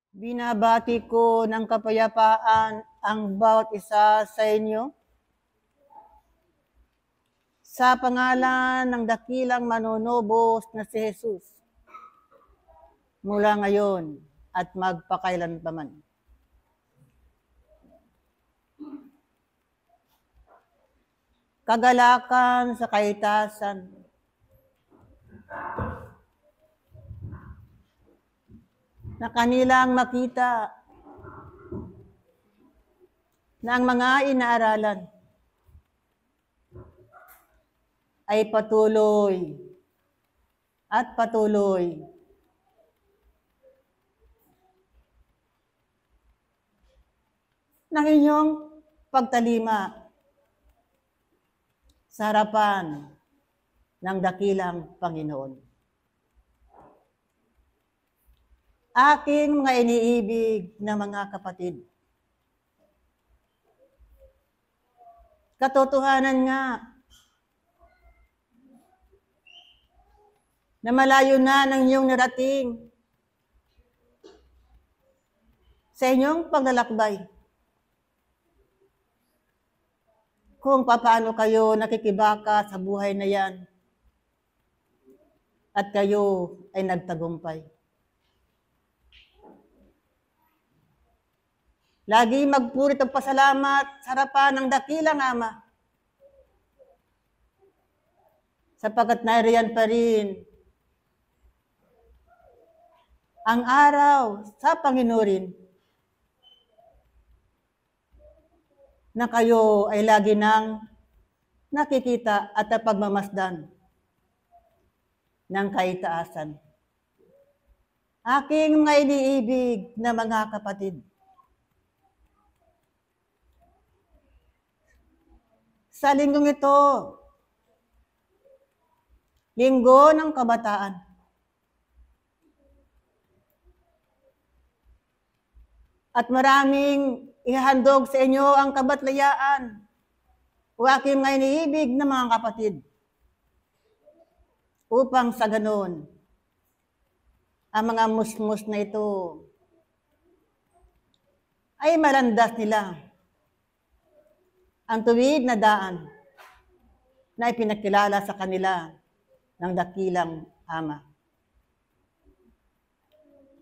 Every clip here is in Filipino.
Binabati ko ng kapayapaan ang bawat isa sa inyo. Sa pangalan ng dakilang manunubos na si Jesus, mula ngayon at magpakailanpaman. Kagalakan sa kaitasan. Na kanilang makita na ang mga inaaralan ay patuloy at patuloy ng inyong pagtalima sa harapan ng dakilang Panginoon. Aking mga iniibig na mga kapatid, katotohanan nga na malayo na ng inyong narating sa inyong paglalakbay. Kung paano kayo nakikibaka sa buhay na yan at kayo ay nagtagumpay. Lagi magpurit ang pasalamat sa harapan ng dakilang Ama, sapagkat nariyan pa rin ang araw sa Panginoon na kayo ay lagi nang nakikita at napagmamasdan ng kaitaasan. Aking mga iniibig na mga kapatid, sa linggong ito, linggo ng kabataan, at maraming ihahandog sa inyo ang kabatlayaan o aking mga iniibig na mga kapatid, upang sa ganon, ang mga musmus na ito ay malandas nila ang tuwid na daan na ipinakilala sa kanila ng dakilang Ama.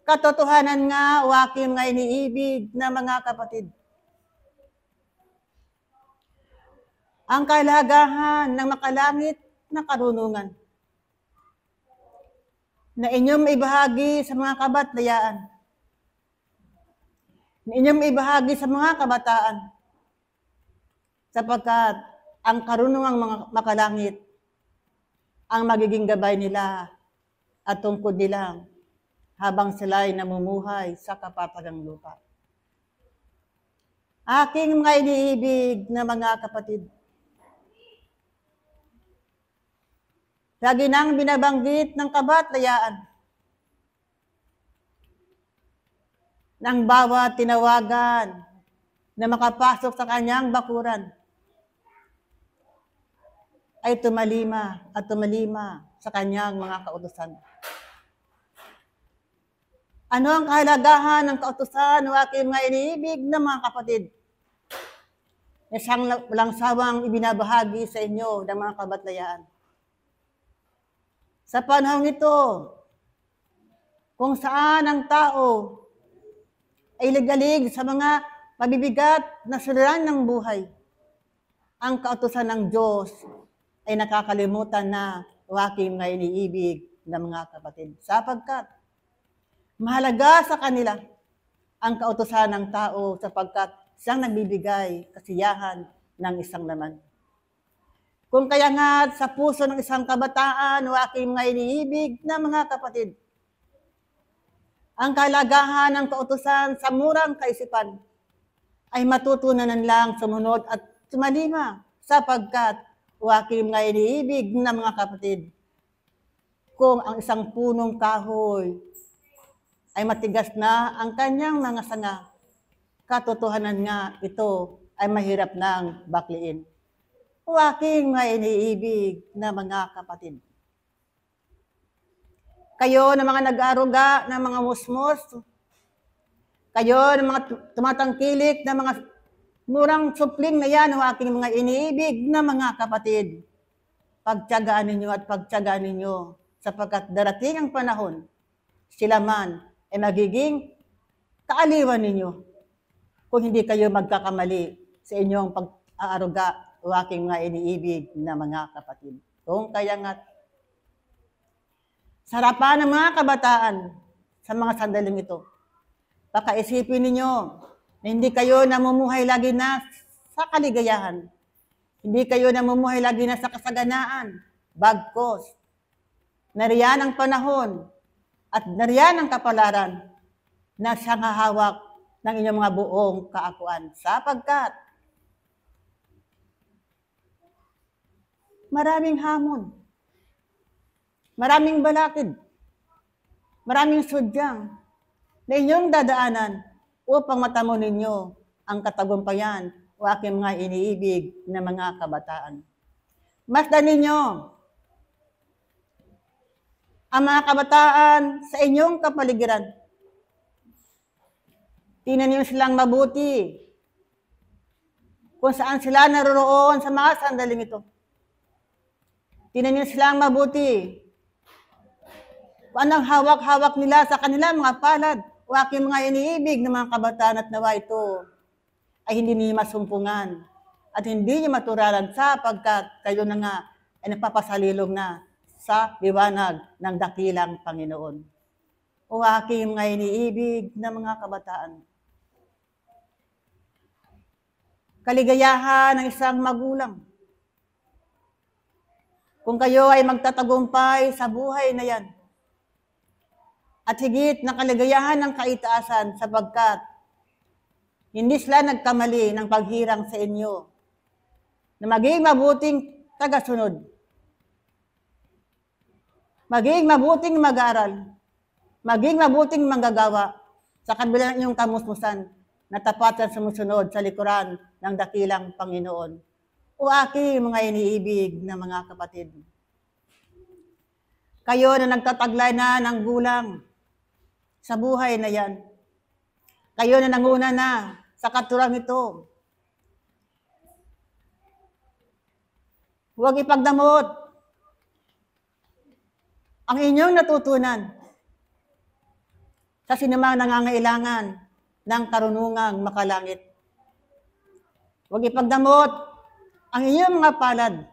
Katotohanan nga o aking mga iniibig na mga kapatid, ang kahalagahan ng makalangit na karunungan na inyong maibahagi sa mga kabatlayaan, na inyong maibahagi sa mga kabataan, sapagkat ang karunungang mga makalangit ang magiging gabay nila at tungkod nila habang sila'y namumuhay sa kapatagang lupa. Aking mga iniibig na mga kapatid, lagi nang binabanggit ng kabatlayaan ng bawat tinawagan na makapasok sa kanyang bakuran ay tumalima at tumalima sa kanyang mga kautusan. Ano ang kahalagahan ng kautusan o aking mga iniibig na mga kapatid? Na siyang walang sawang ibinabahagi sa inyo ng mga kabatlayaan. Sa panahon ito, kung saan ang tao ay ligalig sa mga mabibigat na suliranin ng buhay, ang kautusan ng Diyos ay nakakalimutan na o aking mga iniibig na mga kapatid. Sapagkat mahalaga sa kanila ang kautusan ng tao sapagkat siyang nagbibigay kasiyahan ng isang laman. Kung kaya nga sa puso ng isang kabataan o aking mga iniibig na mga kapatid, ang kahalagahan ng kautusan sa murang kaisipan ay matutunan lang sumunod at tumalima sapagkat o aking mga iniibig na mga kapatid, kung ang isang punong kahoy ay matigas na ang kanyang mga sanga, katotohanan nga ito ay mahirap nang bakliin. O aking mga iniibig na mga kapatid, kayo na mga nag-aaruga ng mga musmos Kayo ng mga tumatangkilik na mga murang supling na yan, o aking mga iniibig na mga kapatid. Pagtiyagaan ninyo at pagtiyagaan ninyo sapagkat darating ang panahon, sila man ay magiging kaaliwan ninyo kung hindi kayo magkakamali sa inyong pag-aaruga o aking mga iniibig na mga kapatid. Kung kaya nga, sa harapan ng mga kabataan sa mga sandaling ito, pakaisipin ninyo na hindi kayo namumuhay lagi na sa kaligayahan. Hindi kayo namumuhay lagi na sa kasaganaan. Bagkos, nariyan ang panahon at nariyan ang kapalaran na siyang hahawak ng inyong mga buong kaakuan. Sapagkat maraming hamon, maraming balakid, maraming sudyang na inyong dadaanan upang matamo ninyo ang katagumpayan o aking mga iniibig na mga kabataan. Masdan ninyo ang mga kabataan sa inyong kapaligiran. Tingnan niyo silang mabuti kung saan sila naroroon sa mga sandaling ito. Tingnan niyo silang mabuti kung anong hawak-hawak nila sa kanilang mga palad o aking mga iniibig ng mga kabataan at nawa ito ay hindi niyo masumpungan at hindi niyo maturaran sapagkat kayo na nga ay napapasalilong na sa liwanag ng dakilang Panginoon. O aking mga iniibig na mga kabataan. Kaligayahan ng isang magulang. Kung kayo ay magtatagumpay sa buhay na yan, at higit na kaligayahan ng kaitaasan sapagkat hindi sila nagkamali ng paghirang sa inyo na maging mabuting tagasunod, maging mabuting mag-aaral, maging mabuting manggagawa sa kabila ng inyong kamusmusan na tapat at sumusunod sa likuran ng dakilang Panginoon. O aking mga iniibig na mga kapatid, kayo na nagtataglay na ng gulang sa buhay na yan, kayo na nanguna na sa katurang ito, huwag ipagdamot ang inyong natutunan sa sinumang nangangailangan ng karunungang makalangit. Huwag ipagdamot ang inyong mga palad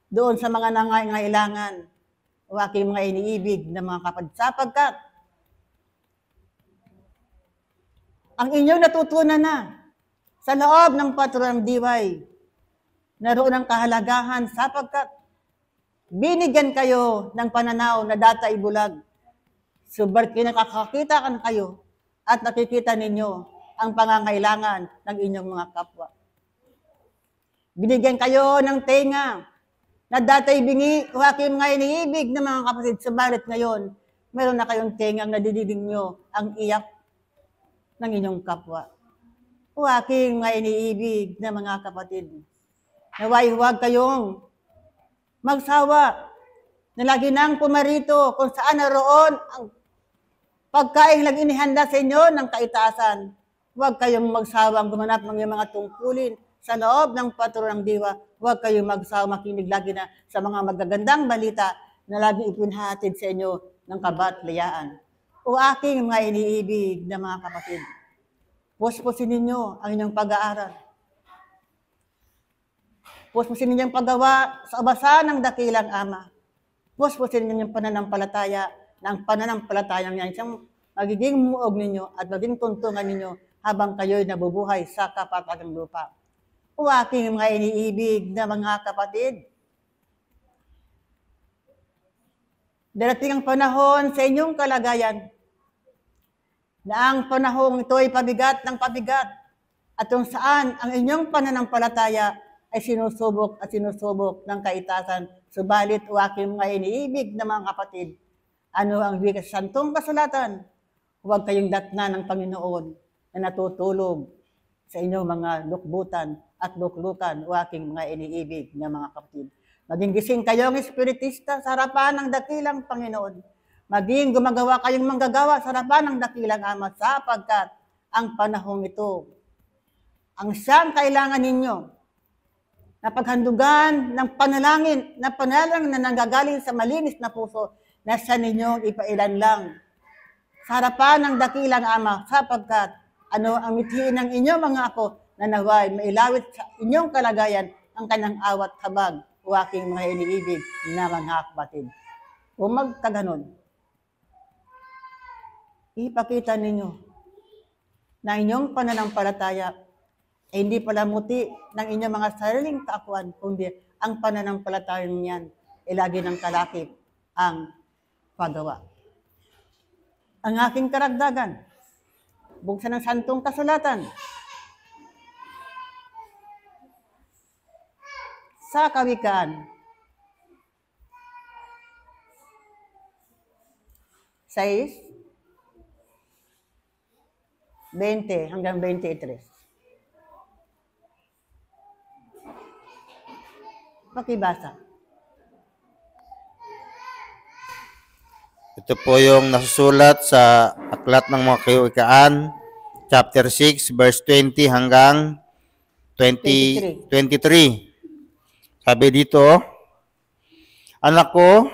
doon sa mga nangangailangan o aking mga iniibig na mga kapatid sapagkat ang inyong natutunan na sa loob ng patrong diway, naroon ang kahalagahan sapagkat binigyan kayo ng pananaw na data ibulag. Subalit kinakakita ka na kayo at nakikita ninyo ang pangangailangan ng inyong mga kapwa. Binigyan kayo ng tenga na dati bingi o aking mga iniibig na mga kapatid. Subalit ngayon, meron na kayong tengang nadididig nyo ang iyak ng inyong kapwa. O aking mga iniibig na mga kapatid, naway huwag kayong magsawa na lagi nang pumarito kung saan naroon ang pagkain lang inihanda sa inyo ng kaitaasan. Huwag kayong magsawang gumanap ng mga tungkulin sa loob ng patron ng diwa. Huwag kayong magsawang makinig lagi na sa mga magagandang balita na lagi ipinhatid sa inyo ng kabatlayaan. O aking mga iniibig na mga kapatid, puspusin ninyo ang inyong pag-aaral. Puspusin ninyo ang paggawa sa abasa ng dakilang Ama. Puspusin ninyo ang pananampalataya na ang pananampalatayang yan siyang magiging muog ninyo at maging tuntungan ninyo habang kayo'y nabubuhay sa kapatagang lupa. O aking mga iniibig na mga kapatid, darating ang panahon sa inyong kalagayan na ang panahong ito ay pabigat ng pabigat at kung saan ang inyong pananampalataya ay sinusubok at sinusubok ng kaitasan. Subalit o aking mga iniibig na mga kapatid, ano ang wikas sa santong kasulatan? Huwag kayong datna ng Panginoon na natutulog sa inyong mga lukbutan at luklukan o aking mga iniibig na mga kapatid. Maging gising kayong espiritista sa harapan ng dakilang Panginoon. Maging gumagawa kayong manggagawa sa harapan ng dakilang Ama sapagkat ang panahong ito. Ang siyang kailangan ninyo na paghandugan ng panalangin na nanggagaling sa malinis na puso na sa ninyong ipailan lang sa harapan ng dakilang Ama, sapagkat ang mithiin ng inyong mga ako na naway mailawit sa inyong kalagayan ang kanyang awat habag, o aking mga iniibig na mga kapatid. Kung magkaganon, ipakita ninyo na inyong pananampalataya ay hindi pala muti ng inyong mga sariling kaakuan, kundi ang pananampalataya niyan ay lagi ng kalakip ang paggawa. Ang aking karagdagan, buksan ng santong kasulatan, sa Kawikaan 6:20 hanggang 23. Pakibasa. Ito po yung nasusulat sa Aklat ng mga Kawikaan, chapter 6, verse 20 hanggang 23. Sabi dito, anak ko,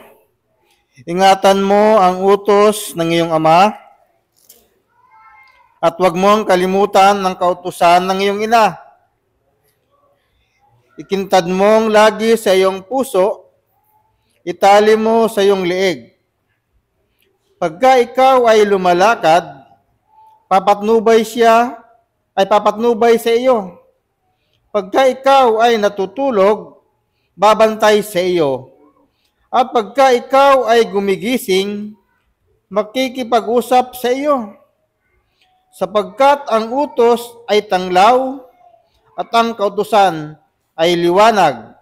ingatan mo ang utos ng iyong ama at huwag mong kalimutan ng kautusan ng iyong ina. Ikintad mong lagi sa iyong puso, itali mo sa iyong leeg. Pagka ikaw ay lumalakad, papatnubay sa iyo. Pagka ikaw ay natutulog, babantay sa iyo. At pagka ikaw ay gumigising, makikipag-usap sa iyo. Sapagkat ang utos ay tanglaw at ang kautusan ay liwanag.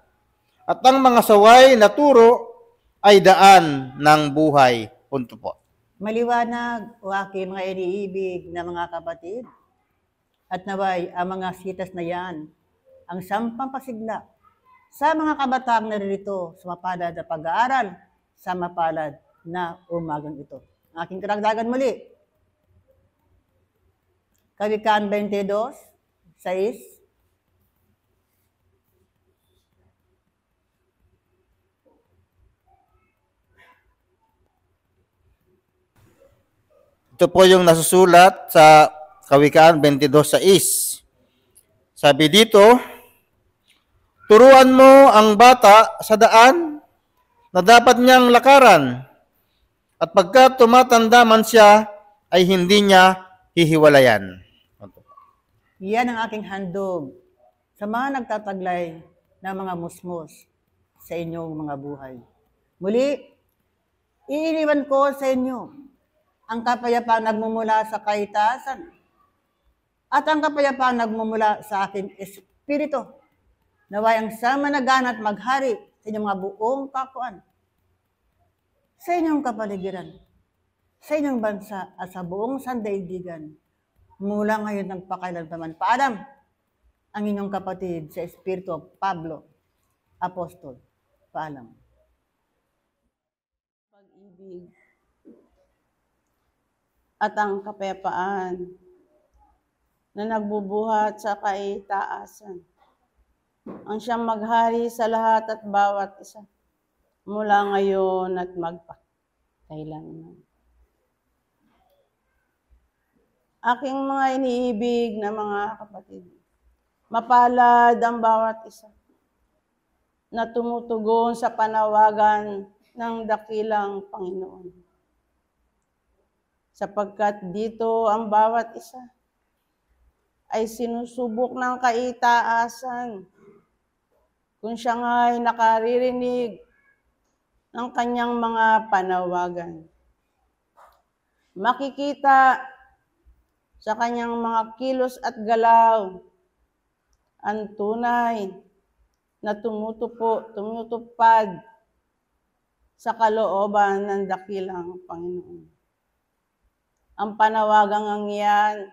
At ang mga saway na turo ay daan ng buhay. Punto po. Maliwanag, o aking mga iniibig na mga kapatid, at naway ang mga sitas na yan, ang sampang pasigla sa mga kabataang naririto sa mapalad na pag-aaral sa mapalad na umagang ito. Ang aking karagdagan muli, Kawikaan 22:6. Ito po yung nasusulat sa Kawikaan 22:6. Sabi dito, turuan mo ang bata sa daan na dapat niyang lakaran, at pagka tumatanda man siya, ay hindi niya hihiwalayan. Yan ang aking handog sa mga nagtataglay ng mga musmos sa inyong mga buhay. Muli, iiniwan ko sa inyo ang kapayapaan nagmumula sa kaitasan at ang kapayapaan nagmumula sa aking espiritu. Naway ang sama na gana at maghari sa inyong mga buong kakuan, sa inyong kapaligiran, sa inyong bansa at sa buong sandaigdigan, mula ngayon ng pakailanman. Paalam, ang inyong kapatid sa Espiritu, Pablo, Apostol. Paalam. Pag-ibig at ang kapayapaan na nagbubuhat sa kaitaasan, ang siyang maghari sa lahat at bawat isa, mula ngayon at magpakailanman. Aking mga iniibig na mga kapatid, mapalad ang bawat isa na tumutugon sa panawagan ng dakilang Panginoon. Sapagkat dito ang bawat isa ay sinusubok ng kaitaasan kung siya nga'y nakaririnig ng kanyang mga panawagan. Makikita sa kanyang mga kilos at galaw ang tunay na tumutupad sa kalooban ng dakilang Panginoon. Ang panawagang ang iyan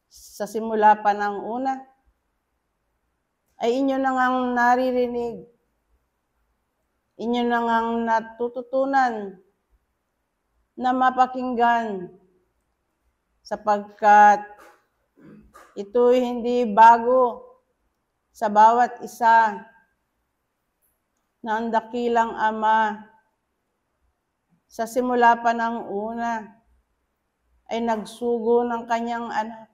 sa simula pa ng una ay inyo na ngang naririnig, inyo na ngang natututunan na mapakinggan sapagkat ito'y hindi bago sa bawat isa na ang dakilang Ama sa simula pa ng una ay nagsugo ng kanyang anak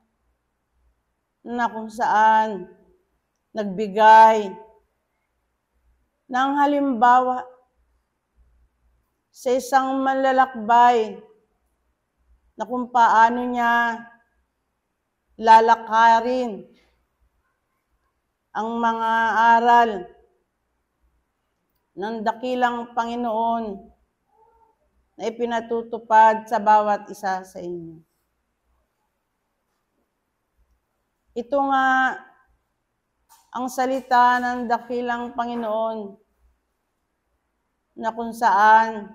na kung saan nagbigay ng halimbawa sa isang manlalakbay na kung paano niya lalakarin ang mga aral ng dakilang Panginoon na ipinatutupad sa bawat isa sa inyo. Ito nga ang salita ng dakilang Panginoon na kung saan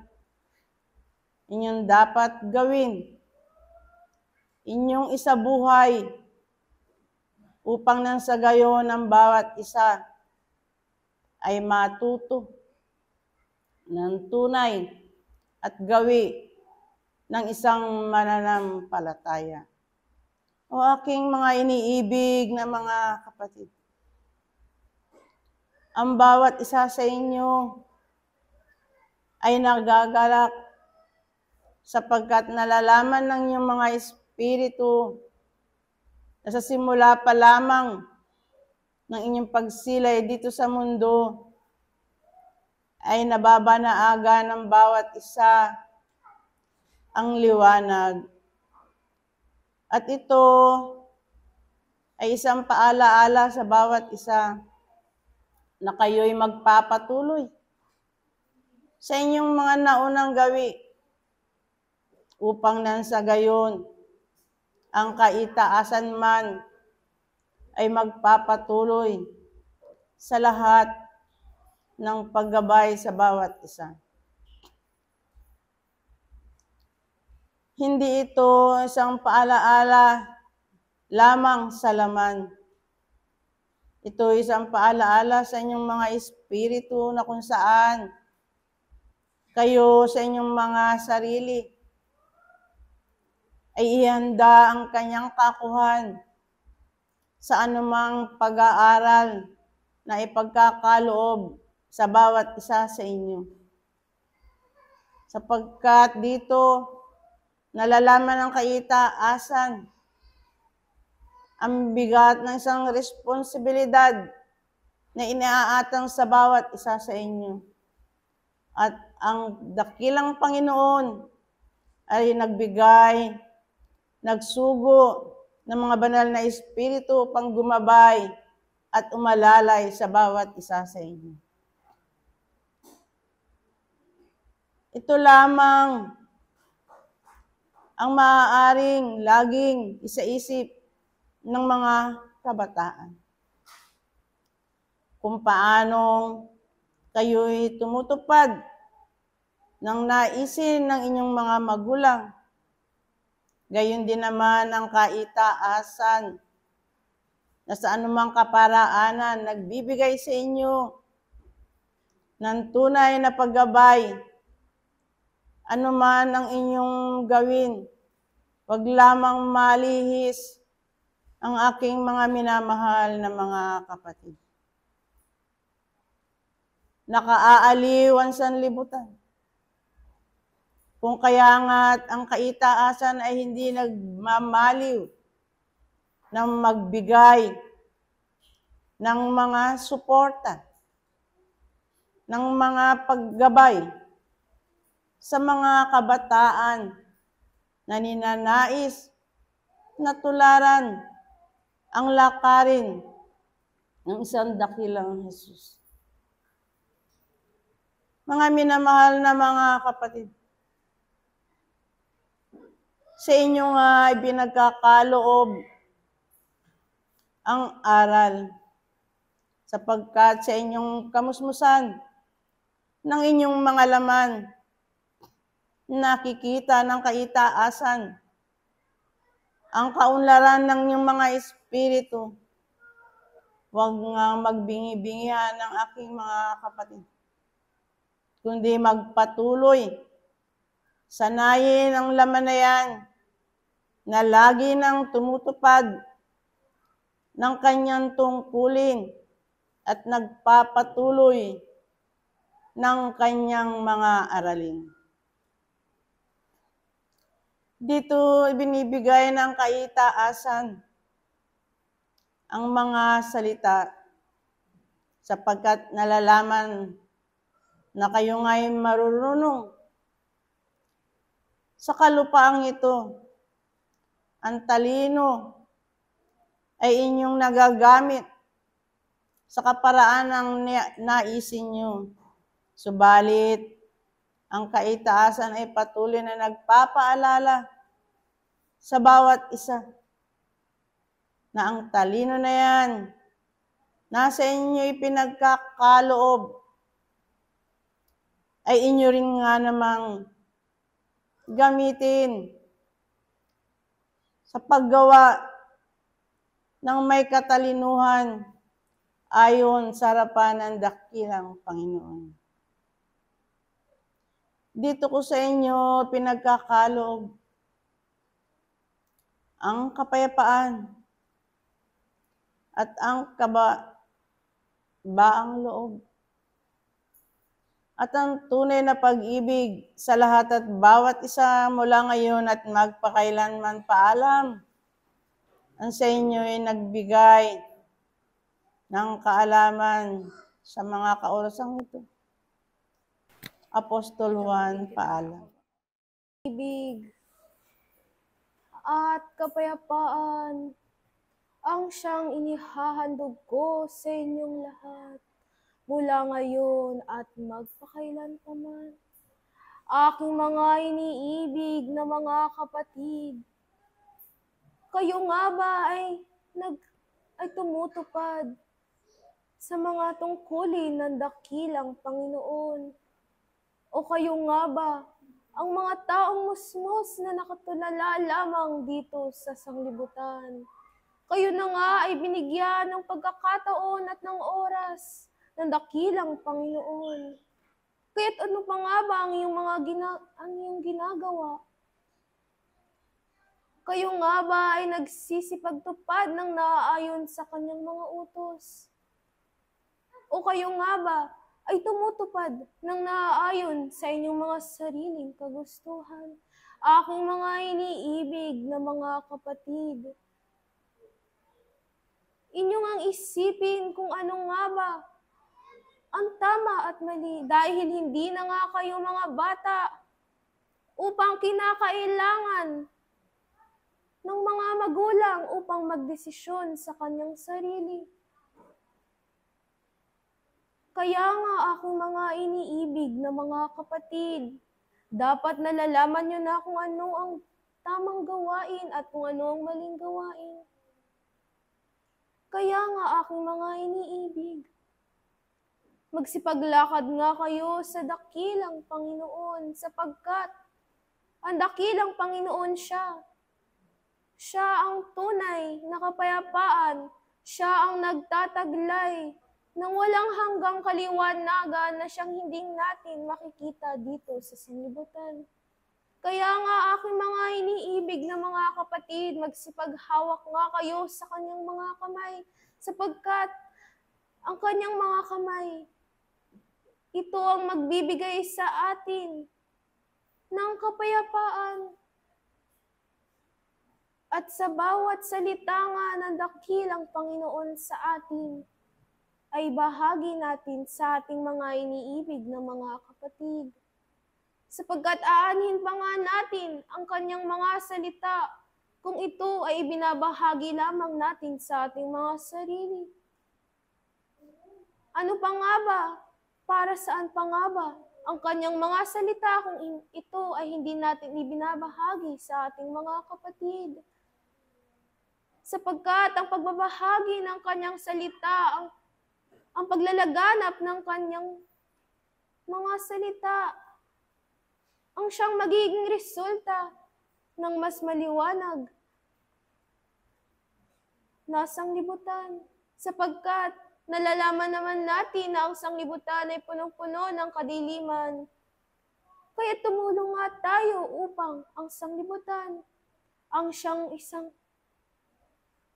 inyong dapat gawin, inyong isabuhay upang nang sa gayon ang bawat isa ay matuto ng tunay at gawi ng isang mananampalataya. O aking mga iniibig na mga kapatid, ang bawat isa sa inyo ay nagagalak sapagkat nalalaman ng iyong mga espiritu na sa simula pa lamang ng inyong pagsilay dito sa mundo ay nababanaaga ng bawat isa ang liwanag. At ito ay isang paalaala sa bawat isa na kayo'y magpapatuloy sa inyong mga naunang gawi upang nang sa gayon ang kaitaasan man ay magpapatuloy sa lahat ng paggabay sa bawat isa. Hindi ito isang paalaala lamang sa laman. Ito isang paalaala sa inyong mga espiritu na kung saan kayo sa inyong mga sarili ay ihanda ang kanyang kakuhan sa anumang pag-aaral na ipagkakaloob sa bawat isa sa inyo. Sapagkat dito, nalalaman ng kaitaasan ang bigat ng isang responsibilidad na iniaatang sa bawat isa sa inyo. At ang dakilang Panginoon ay nagbigay, nagsugo ng mga banal na espiritu pang gumabay at umalalay sa bawat isa sa inyo. Ito lamang ang maaaring laging isaisip ng mga kabataan. Kung paanong kayo'y tumutupad ng naisin ng inyong mga magulang, gayon din naman ang kaitaasan na sa anumang kaparaanan nagbibigay sa inyo ng tunay na paggabay. Ano man ang inyong gawin, wag lamang malihis ang aking mga minamahal na mga kapatid. Nakaaaliw ang sanlibutan. Kung kaya nga't ang kaitaasan ay hindi nagmamaliw ng magbigay ng mga suporta, ng mga paggabay sa mga kabataan na ninanais na tularan ang lakarin ng isang dakilang Jesus. Mga minamahal na mga kapatid, sa inyo nga ibinagkakaloob ang aral sapagkat sa inyong kamusmusan ng inyong mga laman nakikita ng kaitaasan ang kaunlaran ng inyong mga espiritu. Huwag nga magbingi-bingihan ng aking mga kapatid, kundi magpatuloy. Sanayin ang laman na yan na lagi nang tumutupad ng kanyang tungkulin at nagpapatuloy ng kanyang mga aralin. Dito ibinibigay ng kaitaasan ang mga salita sapagkat nalalaman na kayo nga'y marurunong sa kalupaang ito. Ang talino ay inyong nagagamit sa kaparaan ng naisin nyo. Subalit, ang kaitaasan ay patuloy na nagpapaalala sa bawat isa na ang talino na yan, nasa inyo ipinagkakaloob, ay inyo rin nga namang gamitin sa paggawa ng may katalinuhan ayon sa harapan ng dakilang Panginoon. Dito ko sa inyo pinagkakaloob ang kapayapaan at ang kabaang loob at ang tunay na pag-ibig sa lahat at bawat isa mula ngayon at magpakailanman paalam. Ang sa inyo ay nagbigay ng kaalaman sa mga kaorasang ito. Apostol Juan, paalam. Ibig at kapayapaan ang siyang inihahandog ko sa inyong lahat mula ngayon at magpakailanman. Aking mga iniibig na mga kapatid, kayo nga ba ay tumutupad sa mga tungkulin ng dakilang Panginoon? O kayo nga ba ang mga taong musmos na nakatulala lamang dito sa sanglibutan? Kayo na nga ay binigyan ng pagkakataon at ng oras ng dakilang Panginoon. Kaya't ano pa nga ba ang iyong ginagawa? Kayo nga ba ay nagsisipagtupad ng naaayon sa kanyang mga utos? O kayo nga ba ay tumutupad ng naaayon sa inyong mga sariling kagustuhan? Aking mga iniibig na mga kapatid, inyong ang isipin kung ano nga ba ang tama at mali dahil hindi na nga kayo mga bata upang kinakailangan ng mga magulang upang magdesisyon sa kanyang sarili. Kaya nga aking mga iniibig na mga kapatid, dapat nalalaman nyo na kung ano ang tamang gawain at kung ano ang maling gawain. Kaya nga aking mga iniibig, magsipaglakad nga kayo sa dakilang Panginoon sapagkat ang dakilang Panginoon siya. Siya ang tunay na kapayapaan. Siya ang nagtataglay ng walang hanggang kaliwanagan na siyang hindi natin makikita dito sa sanlibutan. Kaya nga aking mga iniibig na mga kapatid, magsipaghawak nga kayo sa kanyang mga kamay sapagkat ang kanyang mga kamay, ito ang magbibigay sa atin ng kapayapaan. At sa bawat salita nga ng dakilang Panginoon sa atin, ay bahagi natin sa ating mga iniibig na mga kapatid. Sapagkat aanhin pa nga natin ang kanyang mga salita kung ito ay binabahagi lamang natin sa ating mga sarili. Ano pa nga ba? Para saan pa nga ba ang kanyang mga salita kung ito ay hindi natin ibinabahagi sa ating mga kapatid? Sapagkat ang pagbabahagi ng kanyang salita, ang paglalaganap ng kanyang mga salita, ang siyang magiging resulta ng mas maliwanag na sanglibutan. Sapagkat nalalaman naman natin na ang sanglibutan ay punong-puno ng kadiliman. Kaya tumulong nga tayo upang ang sanglibutan ang siyang isang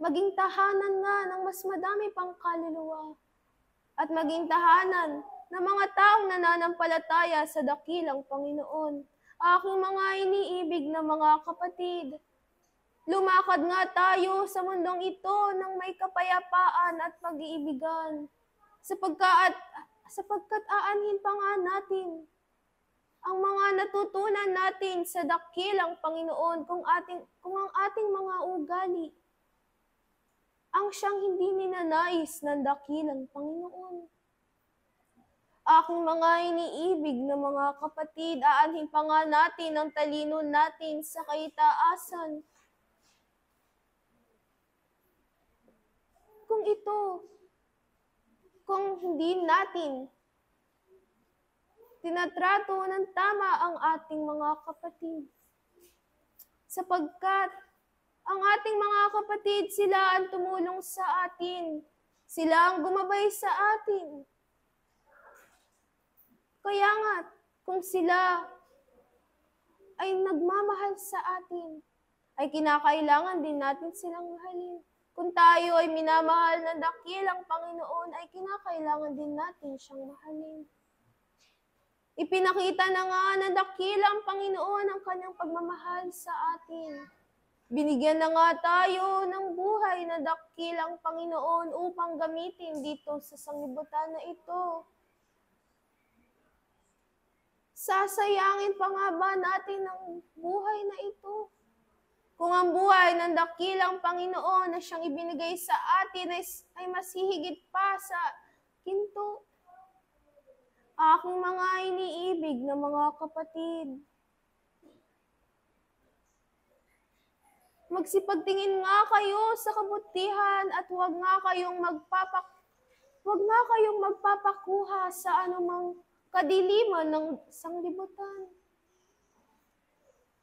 maging tahanan nga ng mas madami pang kaluluwa at maging tahanan ng mga taong nananampalataya sa dakilang Panginoon. Aking mga iniibig na mga kapatid, lumakad nga tayo sa mundong ito ng may kapayapaan at pag-iibigan, sapagkat aanhin pa nga natin ang mga natutunan natin sa dakilang Panginoon kung ang ating mga ugali ang siyang hindi ninanais ng dakilang Panginoon. Aking mga iniibig na mga kapatid, aanhin pa nga natin ang talino natin sa kaitaasan. Kung hindi natin tinatrato ng tama ang ating mga kapatid. Sapagkat ang ating mga kapatid, sila ang tumulong sa atin. Sila ang gumabay sa atin. Kaya nga, kung sila ay nagmamahal sa atin, ay kinakailangan din natin silang mahalin. Kung tayo ay minamahal ng dakilang Panginoon, ay kinakailangan din natin siyang mahalin. Ipinakita na nga ng dakilang Panginoon ang kanyang pagmamahal sa atin. Binigyan na nga tayo ng buhay na dakilang Panginoon upang gamitin dito sa sanglibutan na ito. Sasayangin pa nga ba natin ang buhay na ito? Kung ang buhay ng dakilang Panginoon na siyang ibinigay sa atin ay mas hihigit pa sa ginto. Aking mga iniibig na mga kapatid, magsipagtingin nga kayo sa kabutihan at huwag nga kayong magpapakuha sa anumang kadiliman ng sanglibutan.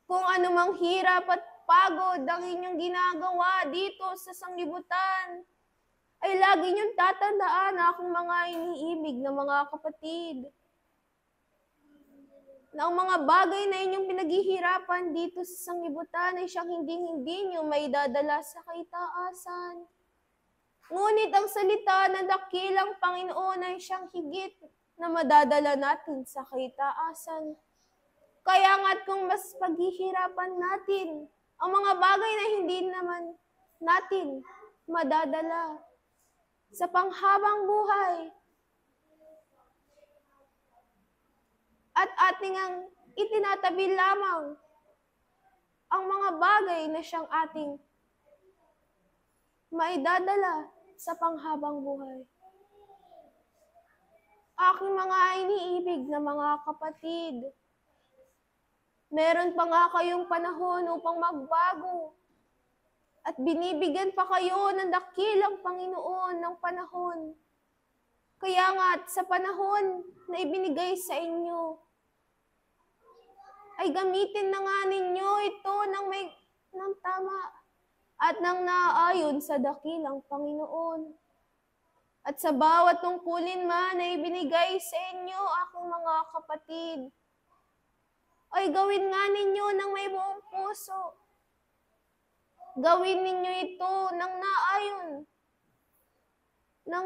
Kung anumang hirap at pagod ang inyong ginagawa dito sa sanglibutan, ay lagi niyong tatandaan, aking mga iniibig na mga kapatid, na ang mga bagay na inyong pinaghihirapan dito sa sanglibutan ay siyang hindi niyo may dadala sa kaitaasan. Ngunit ang salita ng dakilang Panginoon ay siyang higit na madadala natin sa kaitaasan. Kaya nga't kung mas paghihirapan natin ang mga bagay na hindi naman natin madadala sa panghabang buhay, at ating ang itinatabi lamang ang mga bagay na siyang ating maidadala sa panghabang buhay. Aking mga iniibig na mga kapatid, meron pa nga kayong panahon upang magbago at binibigyan pa kayo ng dakilang Panginoon ng panahon. Kaya nga sa panahon na ibinigay sa inyo, ay gamitin na nga ninyo ito ng tama at ng naayon sa dakilang Panginoon. At sa bawat tungkulin man na ibinigay sa inyo, aking mga kapatid, ay gawin nga ninyo ng may buong puso. Gawin ninyo ito ng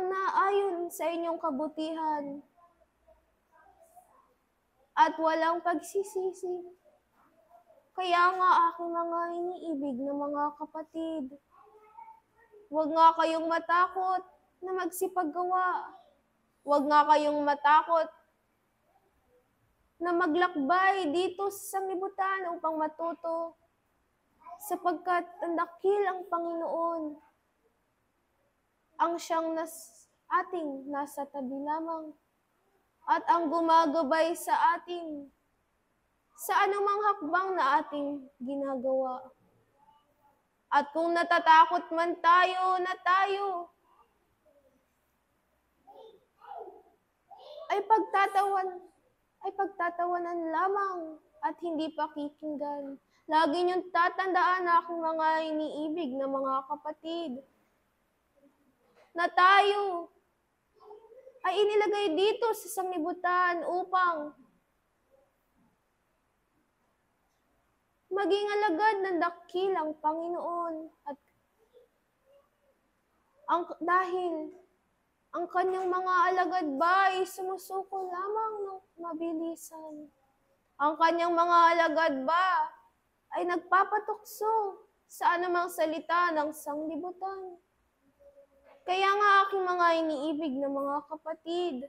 naayon sa inyong kabutihan. At walang pagsisisi. Kaya nga aking mga iniibig na mga kapatid, huwag nga kayong matakot na magsipaggawa. Huwag nga kayong matakot na maglakbay dito sa sanglibutan upang matuto, sapagkat ang dakilang Panginoon ang siyang ating nasa tabi lamang at ang gumagabay sa atin sa anumang hakbang na ating ginagawa. At kung natatakot man tayo na tayo ay pagtatawanan lamang at hindi pakikinggan. Lagi niyong tatandaan, aking mga iniibig na mga kapatid, na tayo ay inilagay dito sa sanglibutan upang maging alagad ng dakilang Panginoon at dahil ang kanyang mga alagad ba ay sumusuko lamang ng mabilisan. Ang kanyang mga alagad ba ay nagpapatukso sa anumang salita ng sanglibutan. Kaya nga aking mga iniibig na mga kapatid,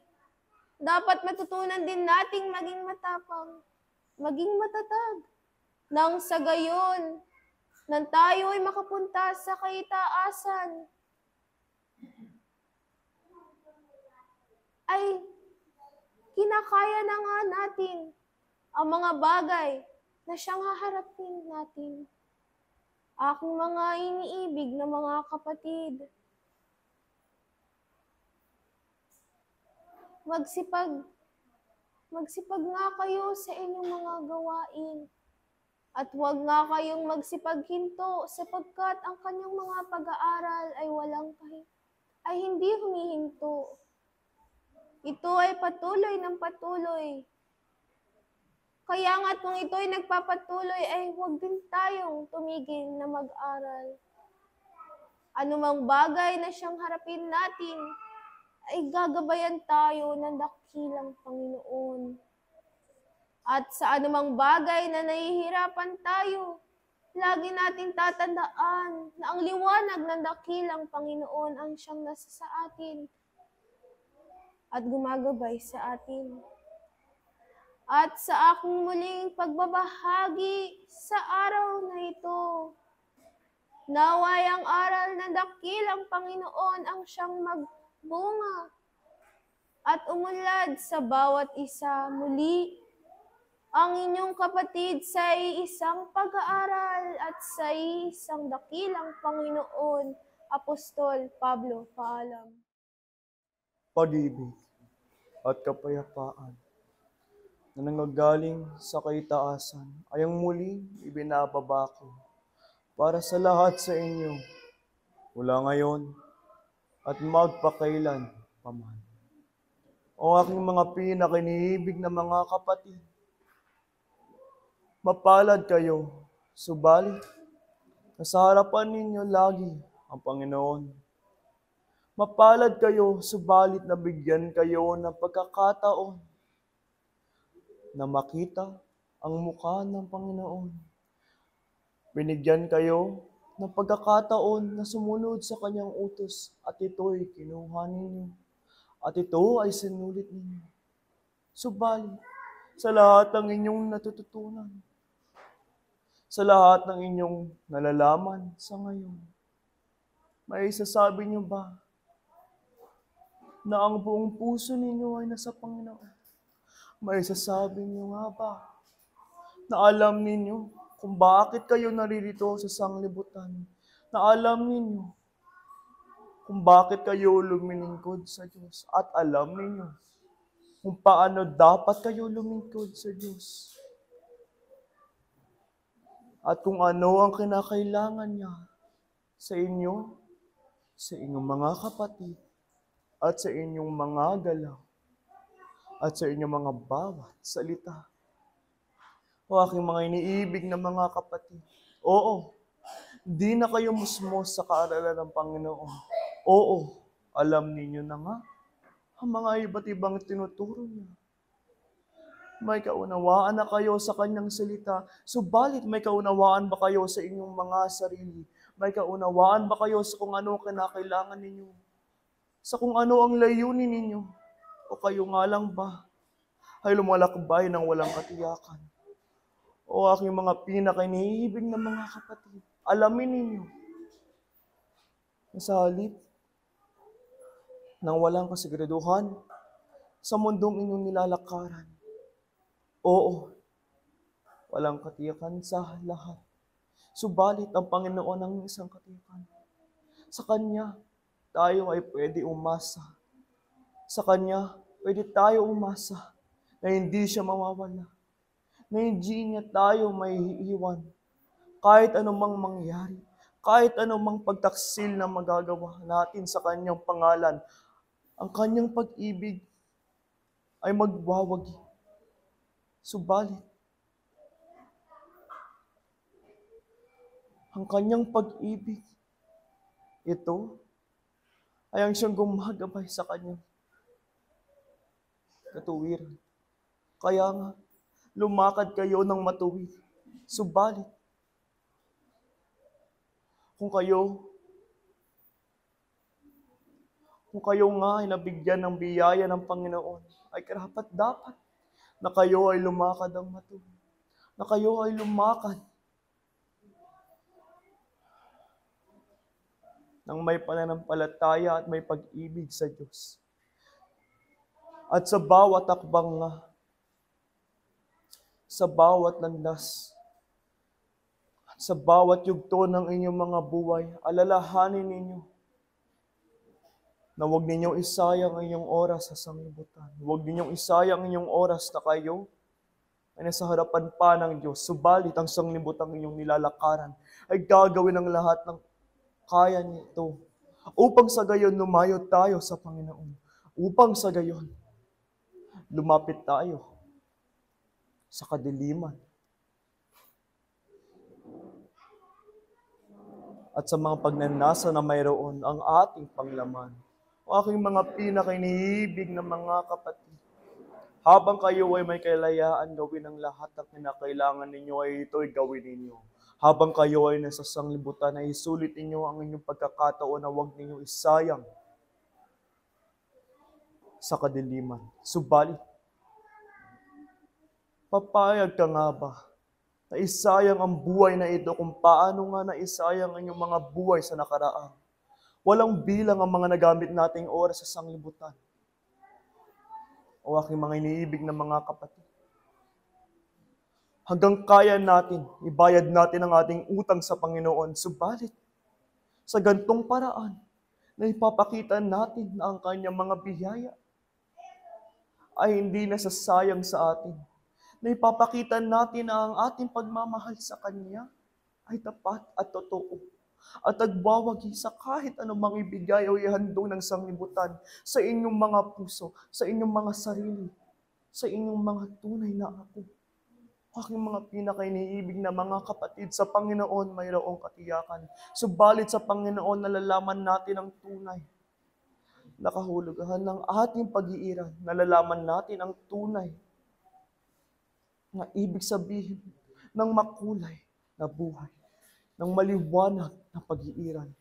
dapat matutunan din nating maging matapang, maging matatag, nang sa gayon, nang tayo ay makapunta sa kaitaasan, ay kinakaya na nga natin ang mga bagay na siyang haharapin natin. Aking mga iniibig na mga kapatid, magsipag nga kayo sa inyong mga gawain. At huwag nga kayong magsipaghinto sapagkat ang kanyang mga pag-aaral ay hindi humihinto. Ito ay patuloy ng patuloy. Kaya nga't kung ito ay nagpapatuloy ay huwag din tayong tumigil na mag-aral. Anumang bagay na siyang harapin natin, ay gagabayan tayo ng dakilang Panginoon. At sa anumang bagay na nahihirapan tayo, lagi nating tatandaan na ang liwanag ng dakilang Panginoon ang siyang nasa sa atin at gumagabay sa atin. At sa aking muling pagbabahagi sa araw na ito, naway ang aral ng dakilang Panginoon ang siyang magbunga at umunlad sa bawat isa. Muli, ang inyong kapatid sa isang pag-aaral at sa isang dakilang Panginoon, Apostol Pablo. Paalam. Pag-ibig at kapayapaan na nanggagaling sa kaitaasan ay ang muling ibinababa ko para sa lahat sa inyo mula ngayon at magpakailan paman. O aking mga pinakiniibig na mga kapatid, mapalad kayo, subalit nasa harapan ninyo lagi ang Panginoon. Mapalad kayo, subalit nabigyan kayo ng pagkakataon na makita ang mukha ng Panginoon. Binigyan kayo ng pagkakataon na sumunod sa kanyang utos at ito'y kinuha ninyo at ito ay sinulit ninyo. Subalit, sa lahat ng inyong natututunan, sa lahat ng inyong nalalaman sa ngayon, may sasabi niyo ba na ang buong puso ninyo ay nasa Panginoon? May sasabi niyo nga ba na alam ninyo kung bakit kayo naririto sa sanglibutan? Na alam ninyo kung bakit kayo lumilingkod sa Diyos? At alam ninyo kung paano dapat kayo lumingkod sa Diyos? At kung ano ang kinakailangan niya sa inyo, sa inyong mga kapatid, at sa inyong mga galaw, at sa inyong mga bawat salita. O aking mga iniibig na mga kapatid, oo, di na kayo musmos sa kaaralan ng Panginoon. Oo, alam ninyo na nga ang mga iba't ibang tinuturo niya. May kaunawaan na kayo sa kanyang salita, subalit may kaunawaan ba kayo sa inyong mga sarili? May kaunawaan ba kayo sa kung ano ang kinakailangan ninyo? Sa kung ano ang layunin ninyo? O kayo nga lang ba ay lumalakbay ng walang katiyakan? O aking mga pinaka-iniibig na mga kapatid, alamin ninyo na sa halip ng walang kasiguraduhan sa mundong inyong nilalakaran, oo, walang katiyakan sa lahat. Subalit ang Panginoon ang isang katiyakan. Sa Kanya, tayo ay pwede umasa. Sa Kanya, pwede tayo umasa na hindi siya mawawala. Na hindi niya tayo may iiwan. Kahit anumang mangyari, kahit anumang pagtaksil na magagawa natin sa Kanyang pangalan, ang Kanyang pag-ibig ay magwawagi. Subalit, Ang kanyang pag-ibig, ito ay ang siyang gumagabay sa kanyang katuwiran. Kaya nga, lumakad kayo ng matuwid. Subalit, kung kayo nga ay nabigyan ng biyaya ng Panginoon, ay karapat dapat na kayo ay lumakad ng matuwid. Na kayo ay lumakad ng may pananampalataya at may pag-ibig sa Diyos. At sa bawat akbang nga, sa bawat landas, sa bawat yugto ng inyong mga buhay, alalahanin ninyo na huwag ninyong isayang ang inyong oras sa sanglibutan. Huwag ninyong isayang ang inyong oras na kayo ay nasa harapan pa ng Diyos. Subalit ang sanglibutang inyong nilalakaran ay gagawin ang lahat ng kaya nito upang sa gayon lumayo tayo sa Panginoon. Upang sa gayon lumapit tayo sa kadiliman at sa mga pagnanasa na mayroon ang ating panglaman. O aking mga pinakainiibig na mga kapatid, habang kayo ay may kalayaan gawin ang lahat ng kinakailangan ninyo, ay ito'y gawin ninyo. Habang kayo ay nasa sanglibutan, ay isulit ninyo ang inyong pagkakataon na huwag ninyo isayang sa kadiliman. Subalit, papayag ka nga ba na isayang ang buhay na ito kung paano nga na isayang ang inyong mga buhay sa nakaraan? Walang bilang ang mga nagamit nating oras sa sanglibutan. O aking mga iniibig na mga kapatid, hanggang kaya natin, ibayad natin ang ating utang sa Panginoon. Subalit, sa gantong paraan, na ipapakita natin na ang kanyang mga biyaya ay hindi nasasayang sa atin. Na ipapakita natin na ang ating pagmamahal sa Kanya ay tapat at totoo. At nagwawagi sa kahit anumang ibigay o ihandog ng sanglibutan sa inyong mga puso, sa inyong mga sarili, sa inyong mga tunay na ako. Aking mga pinakainiibig na mga kapatid, sa Panginoon mayroong katiyakan. Subalit sa Panginoon nalalaman natin ang tunay na kahulugan ng ating pag-iiran. Nalalaman natin ang tunay na ibig sabihin ng makulay na buhay, ng maliwanag na pag-iiran,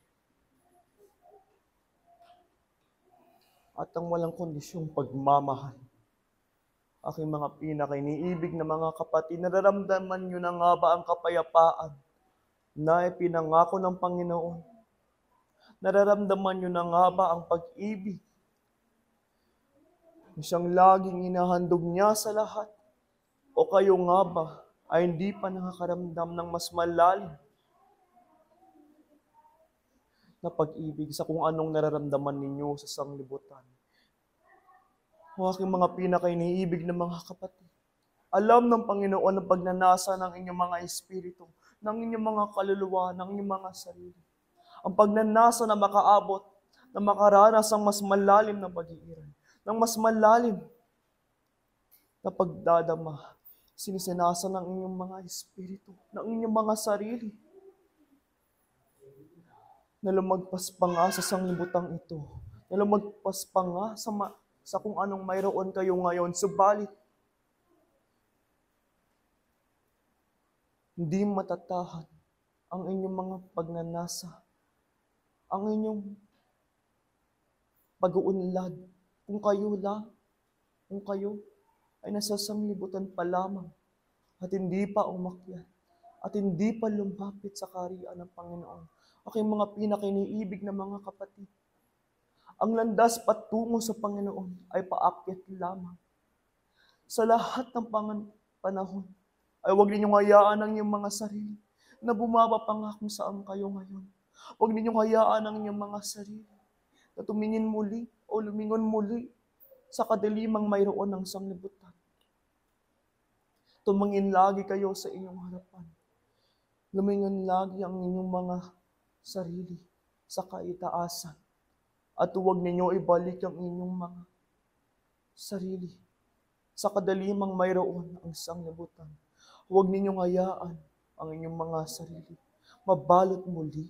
at ang walang kondisyong pagmamahal. Aking mga pinakainiibig na mga kapatid, nararamdaman nyo na nga ba ang kapayapaan na ipinangako ng Panginoon? Nararamdaman nyo na nga ba ang pag-ibig na siyang laging inahandog niya sa lahat? O kayo nga ba ay hindi pa nakakaramdam ng mas malalim na pag-ibig sa kung anong nararamdaman ninyo sa sanglibutan? O aking mga pinakainiibig na mga kapatid, alam ng Panginoon ang pagnanasa ng inyong mga espiritu, ng inyong mga kaluluwa, ng inyong mga sarili. Ang pagnanasa na makaabot, na makaranas ng mas malalim na pag-iiran, ng mas malalim na pagdadama, sinisinasa ng inyong mga espiritu, ng inyong mga sarili, na lumagpas pa nga sa sanglibutang ito, na lumagpas pa nga sa kung anong mayroon kayo ngayon. Subalit, hindi matatahan ang inyong mga pagnanasa, ang inyong pag-uunlad, kung kayo ay nasa sanglibutan pa lamang at hindi pa umakyat at hindi pa lumapit sa kaharian ng Panginoon. Aking mga pinakainiibig na mga kapatid, ang landas patungo sa Panginoon ay paakyat lamang. Sa lahat ng panahon, ay huwag ninyong hayaan ang inyong mga sarili na bumaba pa nga kung saan kayo ngayon. Huwag ninyong hayaan ang inyong mga sarili na tumingin muli o lumingon muli sa kadilimang mayroon ng sanglibutan. Tumingin lagi kayo sa inyong harapan. Lumingon lagi ang inyong mga sarili sa kaitaasan. At huwag ninyo ibalik ang inyong mga sarili sa kadalimang mayroon ang sanglibutan. Huwag ninyong hayaan ang inyong mga sarili mabalot muli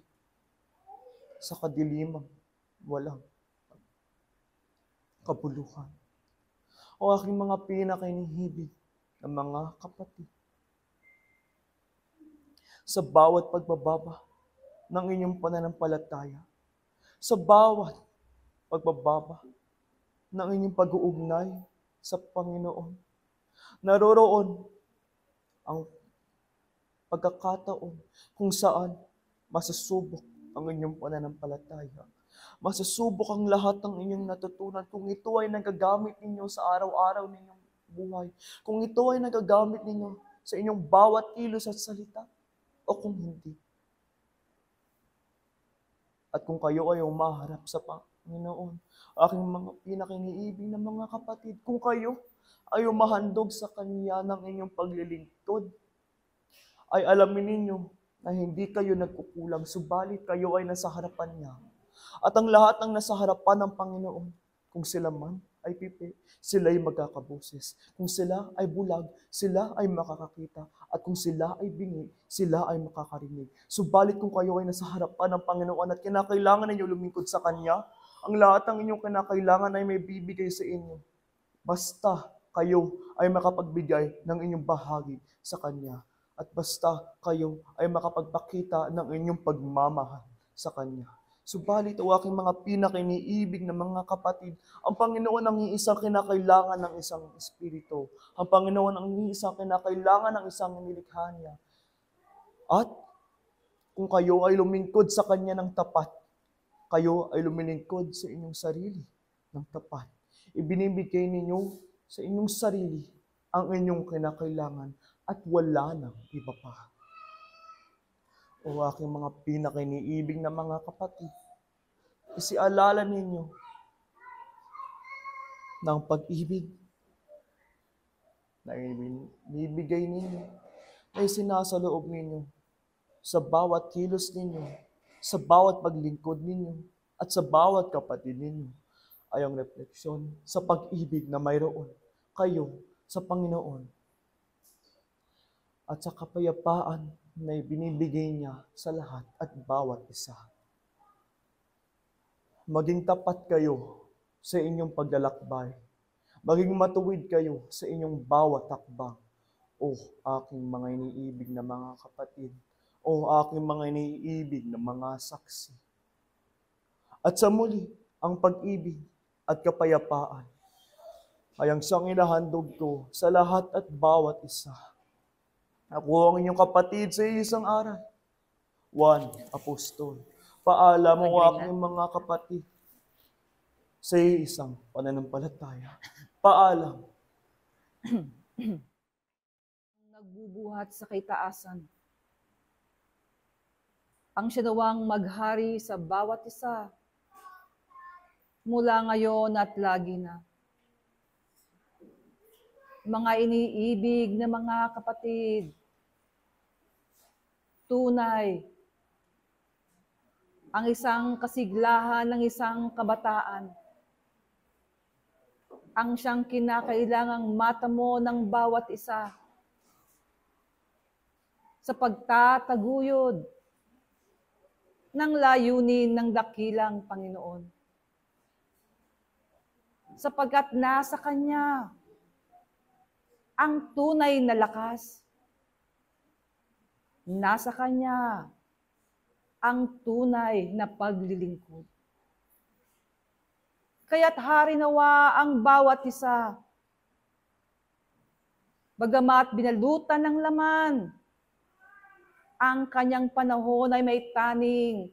sa kadilimang walang kabuluhan. O aking mga pinakinihibig na mga kapatid, sa bawat pagbababa ng inyong pananampalataya, sa bawat pagbababa ng inyong pag-uugnay sa Panginoon, naroroon ang pagkakataon kung saan masusubok ang inyong pananampalataya. Masusubok ang lahat ng inyong natutunan kung ito ay nagagamit ninyo sa araw-araw ninyong buhay. Kung ito ay nagagamit ninyo sa inyong bawat kilos at salita o kung hindi. At kung kayo ay umaharap sa Panginoon, aking mga pinakiniibig na mga kapatid, kung kayo ay umahandog sa Kanya ng inyong paglilingkod, ay alamin ninyo na hindi kayo nagkukulang, subalit kayo ay nasa harapan niya. At ang lahat ng nasa harapan ng Panginoon, kung sila man ay pipi, sila ay magkakaboses. Kung sila ay bulag, sila ay makakakita. At kung sila ay bingi, sila ay makakarinig. Subalit kung kayo ay nasa harapan ng Panginoon at kinakailangan ninyo lumingkod sa Kanya, ang lahat ng inyong kinakailangan ay may bibigay sa inyo. Basta kayo ay makapagbigay ng inyong bahagi sa Kanya. At basta kayo ay makapagpakita ng inyong pagmamahal sa Kanya. Subalit o aking mga pinakiniibig na mga kapatid, ang Panginoon ang iisang kinakailangan ng isang espiritu. Ang Panginoon ang iisang kinakailangan ng isang nilikha niya. At kung kayo ay lumingkod sa Kanya ng tapat, kayo ay lumilingkod sa inyong sarili ng tapat. Ibinibigay ninyo sa inyong sarili ang inyong kinakailangan at wala nang iba pa. O aking mga pinakiniibig na mga kapatid, isialala ninyo ng pag-ibig na ibibigay ninyo, na isinasaloob ninyo sa bawat kilos ninyo, sa bawat paglingkod ninyo, at sa bawat kapatid ninyo, ay ang refleksyon sa pag-ibig na mayroon kayo sa Panginoon at sa kapayapaan na ibinibigay niya sa lahat at bawat isa. Maging tapat kayo sa inyong paglalakbay. Maging matuwid kayo sa inyong bawat takbang. O aking mga iniibig na mga kapatid, o aking mga iniibig na mga saksi. At sa muli, ang pag-ibig at kapayapaan ay ang siyang inahandog ko sa lahat at bawat isa. Ako ang inyong kapatid sa isang aral. Juan Apostol. Paalam mo aking mga kapatid sa isang pananampalataya. Paalam. Nagbubuhat sa kaitaasan. Ang siya nawang maghari sa bawat isa, mula ngayon at lagi na. Mga iniibig na mga kapatid, tunay, ang isang kasiglahan ng isang kabataan, ang siyang kinakailangang matamo ng bawat isa sa pagtataguyod ng layunin ng dakilang Panginoon. Sapagkat nasa Kanya ang tunay na lakas. Nasa Kanya ang tunay na paglilingkod. Kaya't hari nawa ang bawat isa. Bagamat binalutan ng laman, ang kanyang panahon ay may taning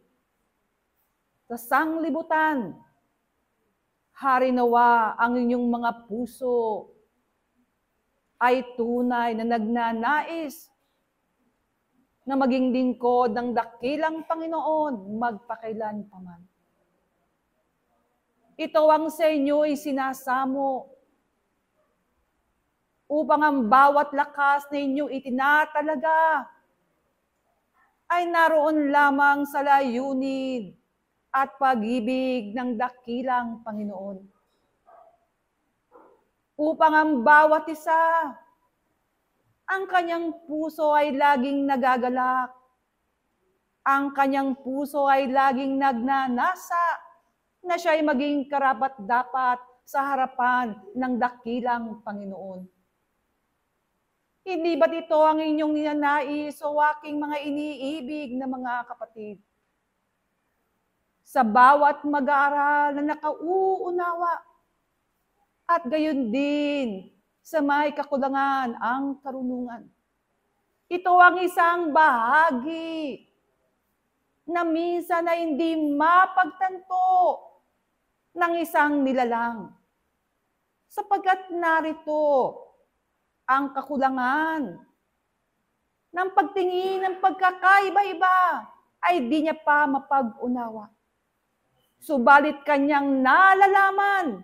sa sanglibutan. Hari nawa ang inyong mga puso ay tunay na nagnanais na maging lingkod ng dakilang Panginoon magpakailan paman. Ito ang sa inyo'y sinasamo upang ang bawat lakas na inyo itinatalaga ay naroon lamang sa layunin at pag-ibig ng dakilang Panginoon. Upang ang bawat isa, ang kanyang puso ay laging nagagalak Ang kanyang puso ay laging nagnanasa na siya ay maging karapat-dapat sa harapan ng dakilang Panginoon. Hindi ba't ito ang inyong ninanais o aking mga iniibig na mga kapatid? Sa bawat mag-aaral na nakauunawa at gayon din sa may kakulangan ang karunungan. Ito ang isang bahagi na minsan ay hindi mapagtanto ng isang nilalang. Sapagkat narito ang kakulangan ng pagtingin ng pagkakaiba-iba ay di niya pa mapag-unawa. Subalit kanyang nalalaman,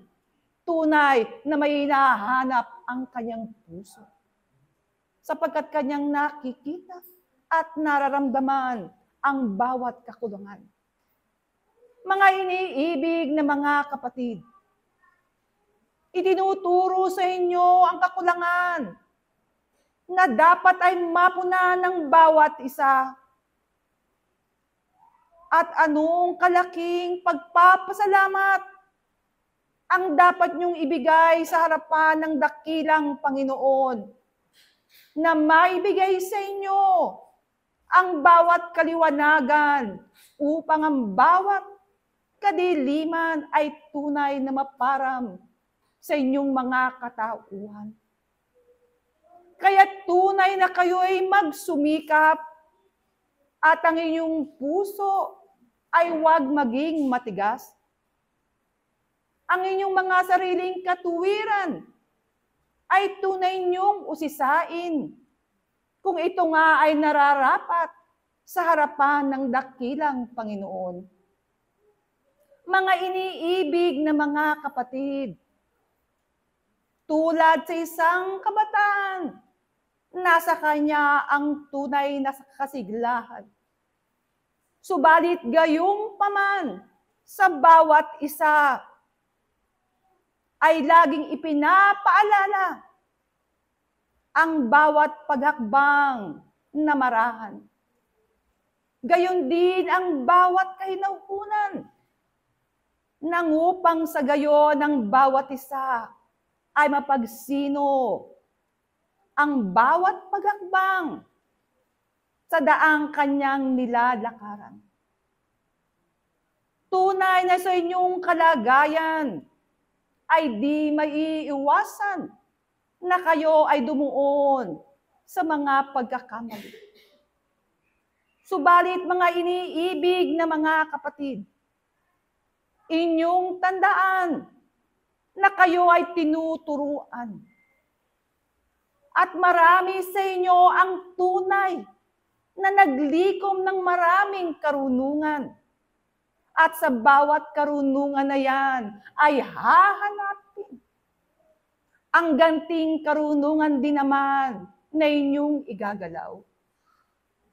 tunay na may hinahanap ang kanyang puso. Sapagkat kanyang nakikita at nararamdaman ang bawat kakulangan. Mga iniibig na mga kapatid, itinuturo sa inyo ang kakulangan na dapat ay mapunan ng bawat isa. At anong kalaking pagpapasalamat ang dapat niyong ibigay sa harapan ng dakilang Panginoon na maibigay sa inyo ang bawat kaliwanagan upang ang bawat kadiliman ay tunay na maparam sa inyong mga katauhan. Kaya tunay na kayo ay magsumikap at ang inyong puso ay huwag maging matigas. Ang inyong mga sariling katuwiran ay tunay niyong usisain kung ito nga ay nararapat sa harapan ng dakilang Panginoon. Mga iniibig na mga kapatid, tulad sa isang kabataan, nasa kanya ang tunay na kasiglahan. Subalit gayong paman, sa bawat isa ay laging ipinapaalala ang bawat paghakbang na marahan. Gayon din ang bawat kahinaukunan, nang upang sa gayon ng bawat isa ay mapagsino ang bawat paghakbang sa daang kanyang nilalakaran. Tunay na sa inyong kalagayan ay di maiiwasan na kayo ay dumuon sa mga pagkakamali. Subalit mga iniibig na mga kapatid, inyong tandaan na kayo ay tinuturuan. At marami sa inyo ang tunay na naglikom ng maraming karunungan. At sa bawat karunungan na yan ay hahanapin ang ganting karunungan din naman na inyong igagalaw.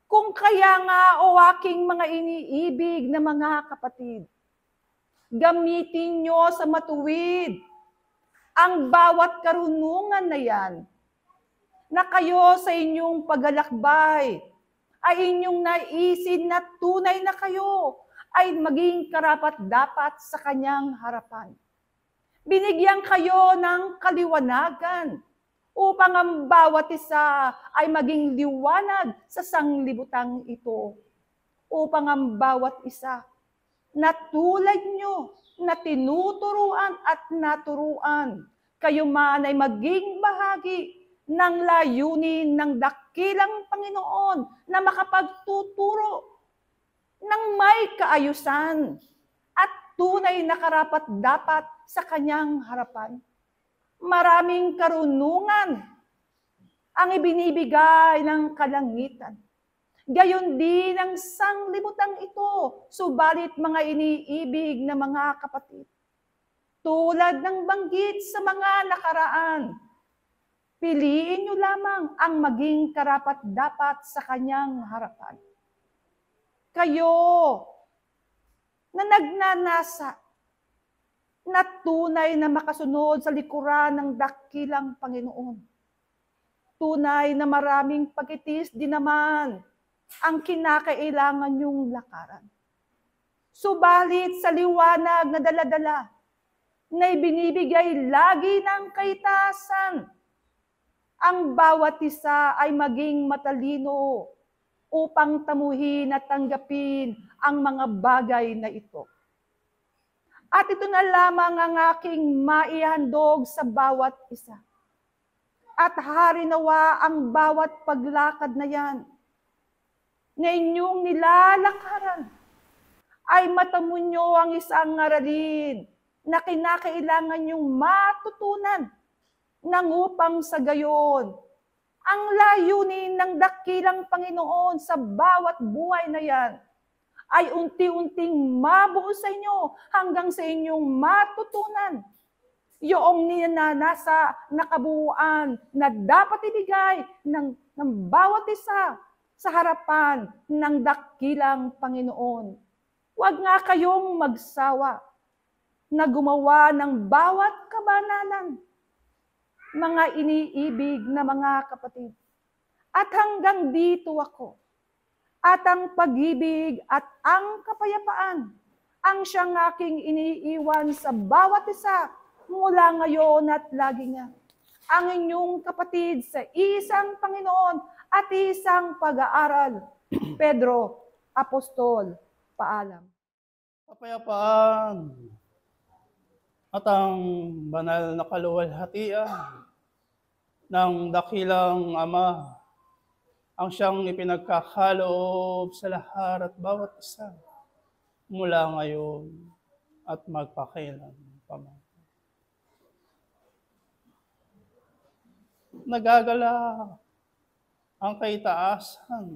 Kung kaya nga o aking mga iniibig na mga kapatid, gamitin nyo sa matuwid ang bawat karunungan na yan, na kayo sa inyong paglalakbay ay inyong naisin na tunay na kayo ay maging karapat-dapat sa kanyang harapan. Binigyan kayo ng kaliwanagan upang ang bawat isa ay maging liwanag sa sanglibutang ito. Upang ang bawat isa na tulad nyo na tinuturuan at naturuan, kayo man ay maging bahagi ng layunin ng dakilang Panginoon na makapagtuturo ng may kaayusan at tunay na karapat-dapat sa kanyang harapan. Maraming karunungan ang ibinibigay ng kalangitan. Gayon din ang sanglibutang ito, subalit mga iniibig na mga kapatid. Tulad ng banggit sa mga nakaraan, piliin nyo lamang ang maging karapat-dapat sa kanyang harapan. Kayo na nagnanasa, na tunay na makasunod sa likuran ng dakilang Panginoon. Tunay na maraming pagkitis din naman ang kinakailangan niyong lakaran. Subalit sa liwanag na daladala, na ibinibigay lagi ng kaitasan, ang bawat isa ay maging matalino upang tamuhin at tanggapin ang mga bagay na ito. At ito na lamang ang aking maihandog sa bawat isa. At harinawa ang bawat paglakad na yan, na inyong nilalakaran, ay matamo nyo ang isang aralin na kinakailangan nyong matutunan nang upang sa gayon, ang layunin ng dakilang Panginoon sa bawat buhay na yan ay unti-unting mabuo sa inyo hanggang sa inyong matutunan yung nasa nakabuuan na dapat ibigay ng bawat isa sa harapan ng dakilang Panginoon. Huwag nga kayong magsawa na gumawa ng bawat kabanalan, mga iniibig na mga kapatid. At hanggang dito ako. At ang pag-ibig at ang kapayapaan ang siyang aking iniiwan sa bawat isa mula ngayon at lagi nga. Ang inyong kapatid sa isang Panginoon at isang pag-aaral. Pedro, Apostol, paalam. Kapayapaan at ang banal na kaluwalhatian ng dakilang Ama ang siyang ipinagkakaloob sa lahat at bawat isa mula ngayon at magpakailan paman. Nagagala ang kaitaasan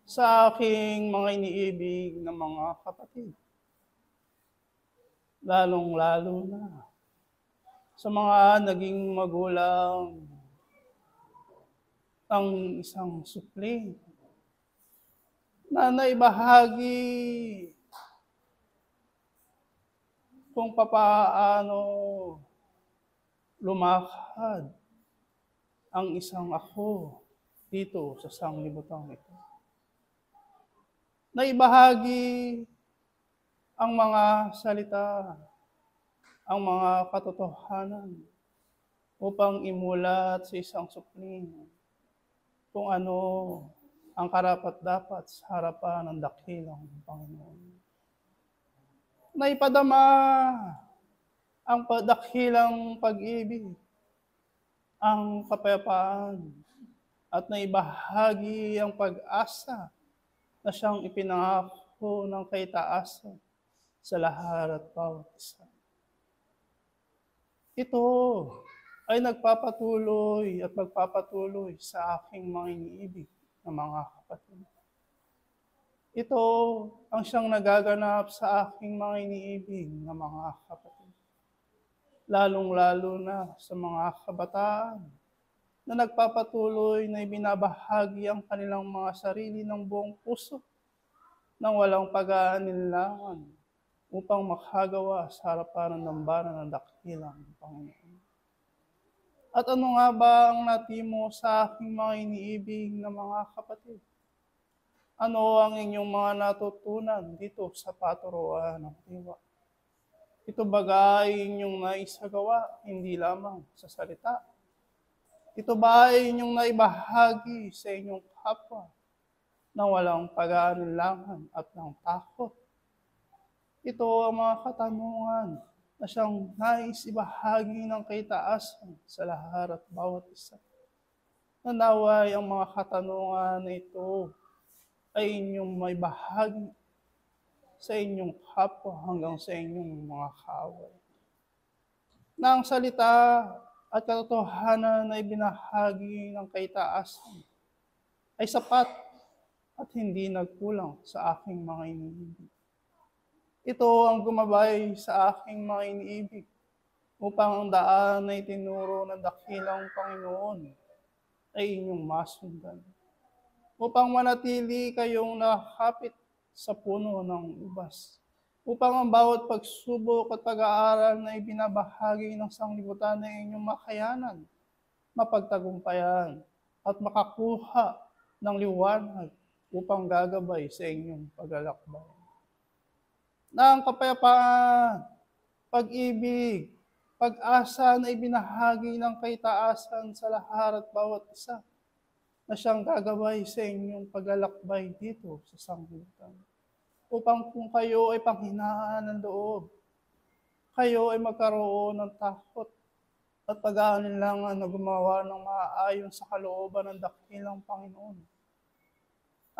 sa aking mga iniibig na mga kapatid. Lalong-lalo na sa mga naging magulang ng isang supling na naibahagi kung papaano lumakad ang isang ako dito sa sanglibutan ito. Naibahagi ang mga salita, ang mga katotohanan upang imulat sa isang supling kung ano ang karapat-dapat sa harapan ng dakilang Panginoon. Naipadama ang dakilang pag-ibig, ang kapayapaan, at naibahagi ang pag-asa na siyang ipinangako ng kaitaasan sa lahat at bawat isa. Ito ay nagpapatuloy at magpapatuloy sa aking mga iniibig na mga kapatid. Ito ang siyang nagaganap sa aking mga iniibig na mga kapatid. Lalong-lalo na sa mga kabataan na nagpapatuloy na ibinabahagi ang kanilang mga sarili ng buong puso nang walang pag-aalinlangan upang makagawa sa harapan ng dambana ng dakilang Panginoon. At ano nga ba ang natimo sa aking mga iniibig na mga kapatid? Ano ang inyong mga natutunan dito sa paturuan ng diwa? Ito ba ay inyong naisagawa, hindi lamang sa salita? Ito ba ay inyong naibahagi sa inyong kapwa na walang pag-aalinlangan at ng takot? Ito ang mga katanungan na siyang nais ibahagi ng kaitaasan sa lahat at bawat isa. Nanaway ang mga katanungan na ito ay inyong may bahagi sa inyong kapwa hanggang sa inyong mga kaaway. Na ang salita at katotohanan na ibinahagi ng kaitaasan ay sapat at hindi nagkulang sa aking mga iniibig. Ito ang gumabay sa aking mga iniibig upang ang daan na itinuro ng dakilang Panginoon ay inyong masundan. Upang manatili kayong nakakapit sa puno ng ubas. Upang ang bawat pagsubok at pag-aaral na ibinabahagi ng sanglibutan na inyong makayanan, mapagtagumpayan at makakuha ng liwanag upang gagabay sa inyong paglalakbay. Na ang kapayapaan, pag-ibig, pag-asa na ibinahagi ng kaitaasan sa lahat at bawat isa na siyang gagabay sa inyong paglalakbay dito sa sanglibutan. Upang kung kayo ay panghinaan ng loob, kayo ay magkaroon ng takot at pag-aalinlangan na gumawa ng maaayon sa kalooban ng dakilang Panginoon.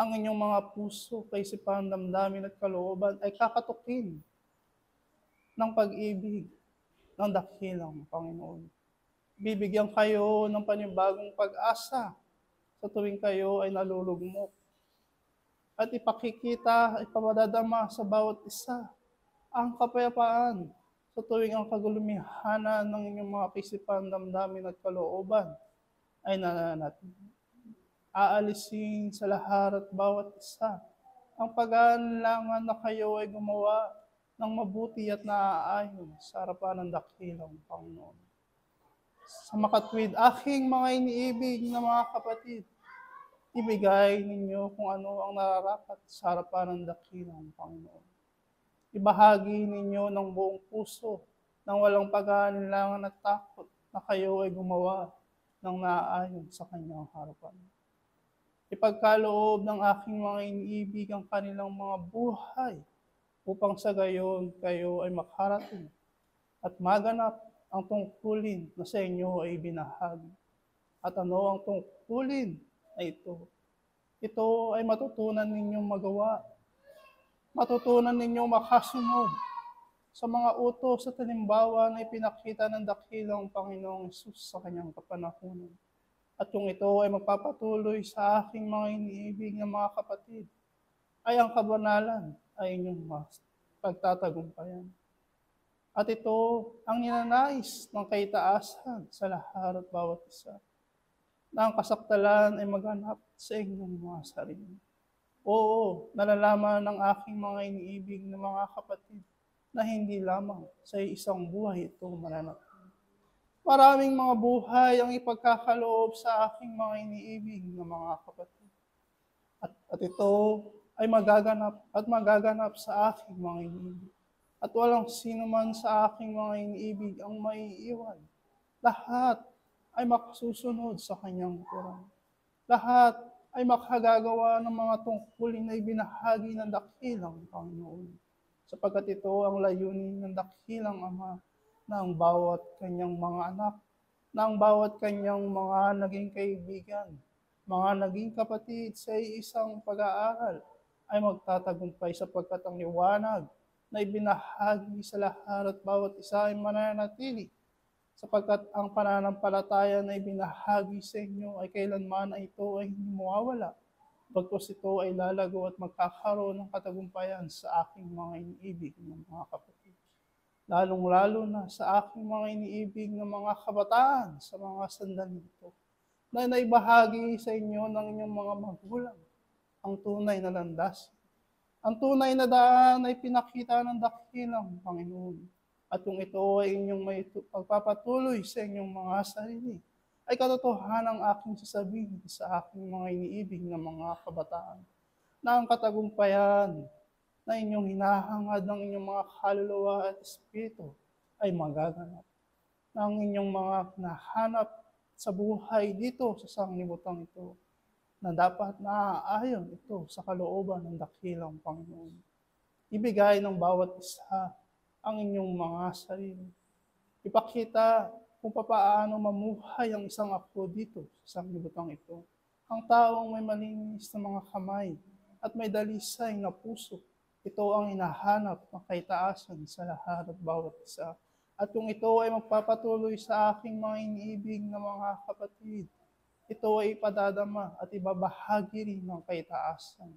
Ang inyong mga puso, kaisipan, damdamin at kalooban ay kakatukin ng pag-ibig ng dakilang Panginoon. Bibigyan kayo ng panibagong pag-asa sa tuwing kayo ay nalulugmok. At ipakikita, ipamadadama sa bawat isa ang kapayapaan sa tuwing ang kagulumihanan ng inyong mga kaisipan, damdamin at kalooban ay nananatili. Aalisin sa lahat at bawat isa ang pag-aalinlangan na kayo ay gumawa ng mabuti at naaayon sa harapan ng dakilang Panginoon. Sa makatwid, aking mga iniibig na mga kapatid, ibigay ninyo kung ano ang nararapat sa harapan ng dakilang Panginoon. Ibahagi ninyo ng buong puso nang walang pag-aalinlangan at takot na kayo ay gumawa ng naaayon sa kanyang harapan. Ipagkaloob ng aking mga iniibig ang kanilang mga buhay upang sa gayon kayo ay makarating at maganap ang tungkulin na sa inyo ay binahagi. At ano ang tungkulin na ito? Ito ay matutunan ninyong magawa. Matutunan ninyong makasunod sa mga utos at halimbawa na ipinakita ng dakilang Panginoong Hesus sa kanyang kapanahunan. At kung ito ay magpapatuloy sa aking mga iniibig na mga kapatid, ay ang kabanalan ay inyong pagtatagumpayan. At ito ang ninanais ng kaitaasan sa lahat at bawat isa, na ang kasaktalan ay maganap sa inyong mga sarili. Oo, nalalaman ng aking mga iniibig na mga kapatid na hindi lamang sa isang buhay ito mananatili. Maraming mga buhay ang ipagkakaloob sa aking mga iniibig na mga kapatid. At ito ay magaganap sa aking mga iniibig. At walang sino man sa aking mga iniibig ang maiiwan. Lahat ay makasusunod sa kanyang turan. Lahat ay makagagawa ng mga tungkulin na ibinahagi ng dakilang Panginoon. Sapagkat ito ang layunin ng dakilang Ama na ang bawat kanyang mga anak, na ang bawat kanyang mga naging kaibigan, mga naging kapatid sa isang pag-aaral ay magtatagumpay sapagkat ang liwanag na ibinahagi sa lahat at bawat isa ay mananatili, sapagkat ang pananampalataya na ibinahagi sa inyo ay kailanman ay ito ay hindi mawawala, bagkus ito ay lalago at magkakaroon ng katagumpayan sa aking mga iniibig ng mga kapatid. Lalong-lalo na sa aking mga iniibig ng mga kabataan sa mga sandali ito, na naibahagi sa inyo ng inyong mga magulang ang tunay na landas. Ang tunay na daan ay pinakita ng dakilang Panginoon. At kung ito ay inyong may pagpapatuloy sa inyong mga sarili, ay katotohanan ang aking sasabihin sa aking mga iniibig na mga kabataan, na ang katagumpayan na inyong hinahangad ng inyong mga kaluluwa at espiritu ay magaganap. Na ang inyong mga nahanap sa buhay dito sa sanglibutan ito, na dapat naaayon ito sa kalooban ng dakilang Panginoon. Ibigay ng bawat isa ang inyong mga sarili. Ipakita kung paano mamuhay ang isang apo dito sa sanglibutan ito. Ang taong may malinis na mga kamay at may dalisay na puso, ito ang hinahanap ng kaitaasan sa lahat at bawat isa. At kung ito ay magpapatuloy sa aking mga iniibig na mga kapatid, ito ay ipadadama at ibabahagi rin ng kaitaasan.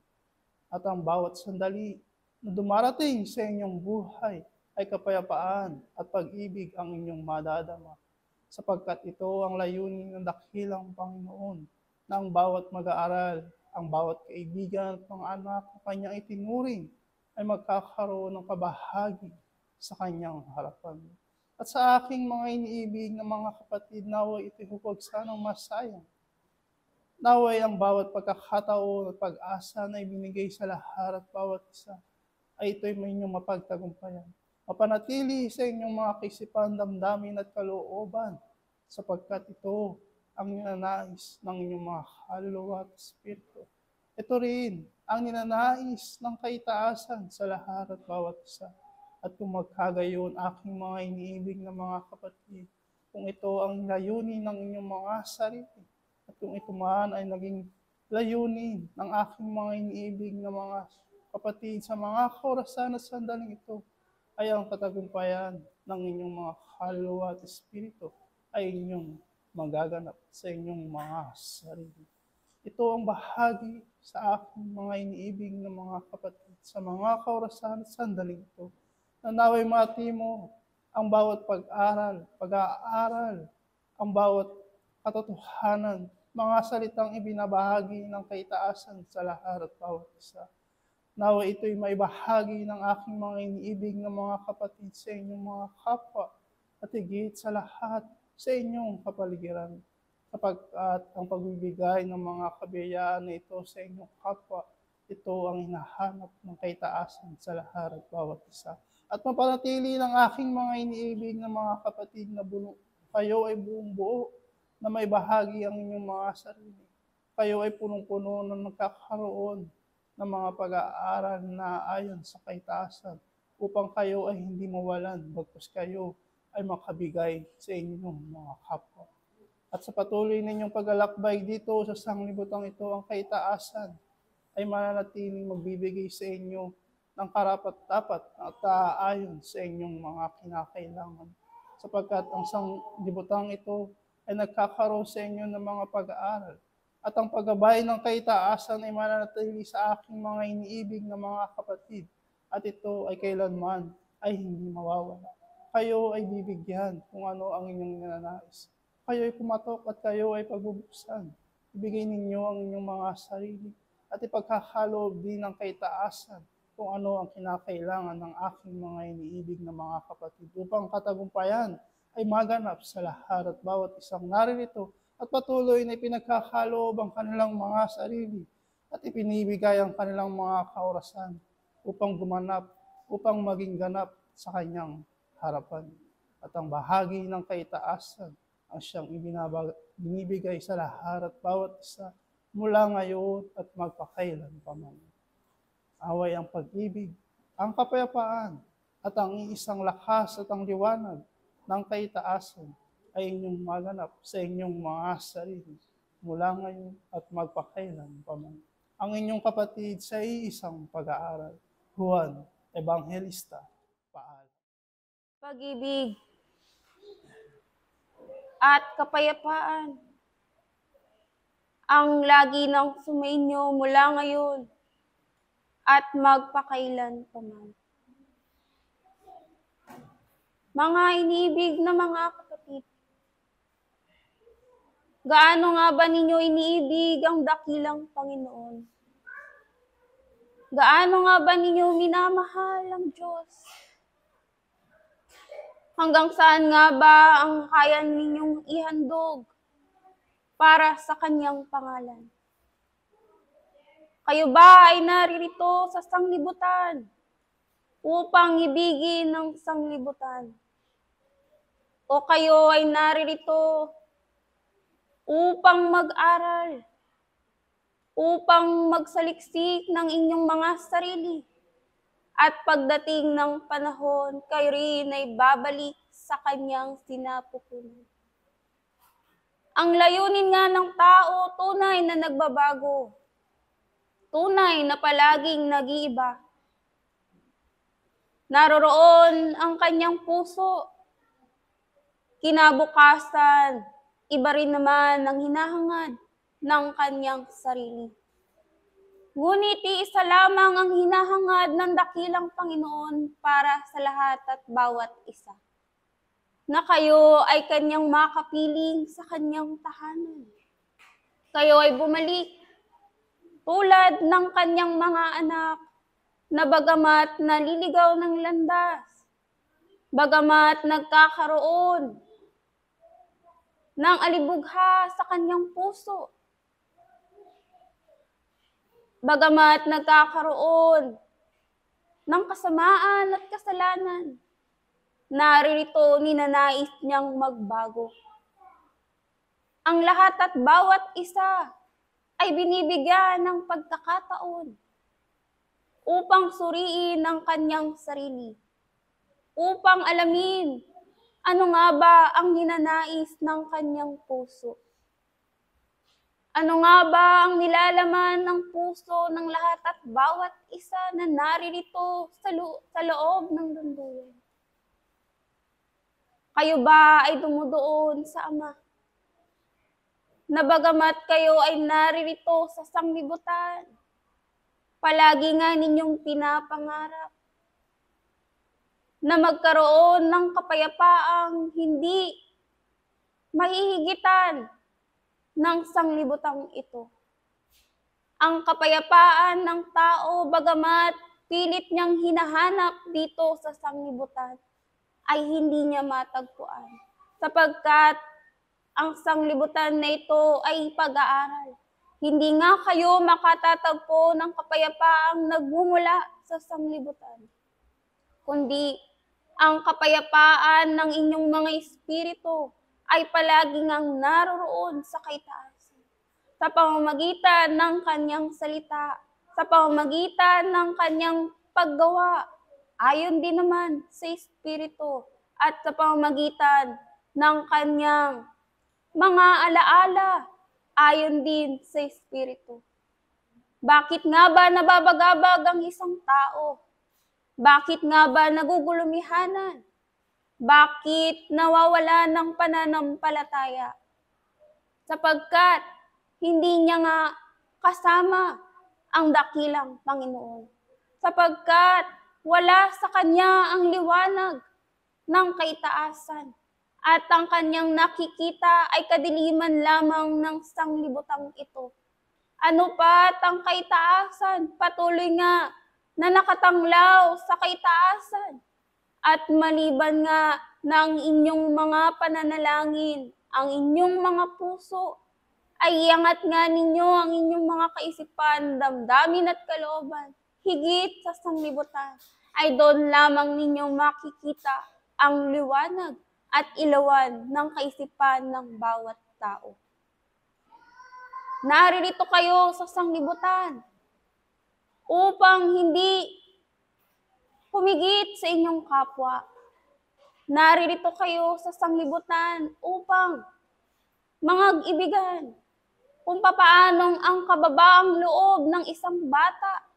At ang bawat sandali na dumarating sa inyong buhay ay kapayapaan at pag-ibig ang inyong madadama. Sapagkat ito ang layunin ng dakilang Panginoon na ang bawat mag-aaral, ang bawat kaibigan at mga anak na kanyang itinuring ay magkakaroon ng kabahagi sa kanyang harapan. At sa aking mga iniibig na mga kapatid, nawa ito'y huwag sanang masayang Naway ang bawat pagkakataon at pag-asa na ibinigay sa lahat at bawat isa ay ito'y may inyong mapagtagumpayan. Mapanatili sa inyong mga kaisipan, damdamin at kalooban sapagkat ito ang ninanais ng inyong mga kaluluwa at espiritu. Ito rin ang ninanais ng kaitaasan sa lahat at bawat isa. At kung magkagayon, aking mga iniibig na mga kapatid, kung ito ang layunin ng inyong mga sarili, at kung ito man ay naging layunin ng aking mga iniibig na mga kapatid sa mga kaorasan at sandaling ito, ay ang katagumpayan ng inyong mga kaluluwa at espiritu ay inyong magaganap sa inyong mga sarili. Ito ang bahagi sa aking mga iniibig na mga kapatid sa mga kaorasan at sandaling ito, na naway mati mo ang bawat pag-aaral, ang bawat katotohanan, mga salitang ibinabahagi ng kaitaasan sa lahat at bawat isa. Naway ito'y maibahagi ng aking mga iniibig na mga kapatid sa inyong mga kapwa at higit sa lahat sa inyong kapaligiran. Sapagkat ang pagbibigay ng mga kabiyayaan na ito sa inyong kapwa, ito ang hinahanap ng kaitaasan sa lahat at bawat isa. At mapanatili ng aking mga iniibig na mga kapatid na kayo ay buong buo na may bahagi ang inyong mga sarili. Kayo ay punong-puno na nagkakaroon ng mga pag-aaral na ayon sa kaitaasan upang kayo ay hindi mawalan bagkus kayo ay makabigay sa inyong mga kapwa. At sa patuloy ninyong paglalakbay dito sa sanglibutang ito, ang kaitaasan ay mananatiling magbibigay sa inyo ng karapat-dapat at ayon sa inyong mga kinakailangan. Sapagkat ang sanglibutang ito ay nagkakaroon sa inyo ng mga pag-aaral. At ang paggabay ng kaitaasan ay mananatili sa aking mga iniibig na mga kapatid. At ito ay kailanman ay hindi mawawala. Kayo ay bibigyan kung ano ang inyong ninanais. Kayo ay pumatok at kayo ay pagbubuksan. Ibigay ninyo ang inyong mga sarili at ipagkakaloob din ng kaitaasan kung ano ang kinakailangan ng aking mga iniibig na mga kapatid upang katagumpayan ay maganap sa lahat at bawat isang naririto at patuloy na ipinagkakaloob ang kanilang mga sarili at ipinibigay ang kanilang mga kaorasan upang gumanap, upang maging ganap sa kanyang harapan. At ang bahagi ng kaitaasan ang siyang binibigay sa lahat at bawat isa mula ngayon at magpakailan pa man. Away ang pag-ibig, ang kapayapaan, at ang iisang lakas at ang liwanag ng kaitaasan ay inyong maganap sa inyong mga sarili mula ngayon at magpakailan pa man. Ang inyong kapatid sa iisang pag-aaral, Juan Evangelista, paalam. Pag-ibig at kapayapaan ang lagi nang sumainyo mula ngayon at magpakailan pa man. Mga iniibig na mga kapatid, gaano nga ba ninyo iniibig ang dakilang Panginoon? Gaano nga ba ninyo minamahal ang Diyos? Hanggang saan nga ba ang kaya ninyong ihandog para sa Kanyang pangalan? Kayo ba ay naririto sa sanglibutan upang ibigin ng sanglibutan? O kayo ay naririto upang mag-aral, upang magsaliksik ng inyong mga sarili, at pagdating ng panahon, kayo rin ay babalik sa kanyang sinapupunan. Ang layunin nga ng tao, tunay na nagbabago, tunay na palaging nag-iiba. Naroroon ang kanyang puso. Kinabukasan, iba rin naman ang hinahangad ng kanyang sarili. Ngunit iisa lamang ang hinahangad ng dakilang Panginoon para sa lahat at bawat isa, na kayo ay kanyang makapiling sa kanyang tahanan. Kayo ay bumalik tulad ng kanyang mga anak na bagamat naliligaw ng landas, bagamat nagkakaroon ng alibugha sa kanyang puso, Bagamat nagkakaroon ng kasamaan at kasalanan, naririto ninanais niyang magbago. Ang lahat at bawat isa ay binibigyan ng pagkakataon upang suriin ang kanyang sarili, upang alamin ano nga ba ang ninanais ng kanyang puso. Ano nga ba ang nilalaman ng puso ng lahat at bawat isa na naririto sa loob ng dunduyan? Kayo ba ay dumudoon sa Ama? Na bagamat kayo ay naririto sa sanglibutan, palagi nga ninyong pinapangarap na magkaroon ng kapayapaang hindi mahihigitan ng sanglibutang ito. Ang kapayapaan ng tao, bagamat pilit niyang hinahanap dito sa sanglibutan, ay hindi niya matagpuan. Sapagkat ang sanglibutan na ito ay pag-aaral. Hindi nga kayo makatatagpo ng kapayapaang nagmumula sa sanglibutan, kundi ang kapayapaan ng inyong mga espiritu ay palaging ang naroroon sa kaitaasan, sa pamamagitan ng kanyang salita, sa pamamagitan ng kanyang paggawa, ayon din naman sa espiritu, at sa pamamagitan ng kanyang mga alaala, ayon din sa espiritu. Bakit nga ba nababagabag ang isang tao? Bakit nga ba nagugulumihanan? Bakit nawawala ng pananampalataya? Sapagkat hindi niya nga kasama ang dakilang Panginoon. Sapagkat wala sa kanya ang liwanag ng kaitaasan at ang kanyang nakikita ay kadiliman lamang ng sanglibutang ito. Ano pa't ang kaitaasan? Patuloy nga na nakatanglaw sa kaitaasan. At maliban nga ng inyong mga pananalangin, ang inyong mga puso, ay iangat nga ninyo ang inyong mga kaisipan, damdamin at kalooban, higit sa sanglibutan, ay doon lamang ninyo makikita ang liwanag at ilawan ng kaisipan ng bawat tao. Naririto kayo sa sanglibutan upang hindi humigit sa inyong kapwa. Naririto kayo sa sanglibutan upang mangag-ibigan kung papaanong ang kababaang loob ng isang bata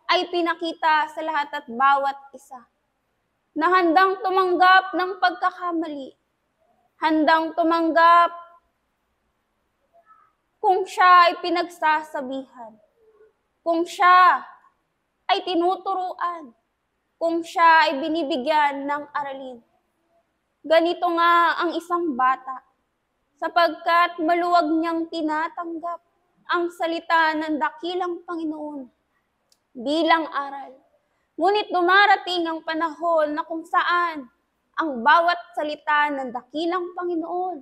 ay pinakita sa lahat at bawat isa, na handang tumanggap ng pagkakamali, handang tumanggap kung siya ay pinagsasabihan, kung siya ay tinuturuan, kung siya ay binibigyan ng aralin. Ganito nga ang isang bata, sapagkat maluwag niyang tinatanggap ang salita ng dakilang Panginoon bilang aral. Ngunit dumarating ang panahon na kung saan ang bawat salita ng dakilang Panginoon,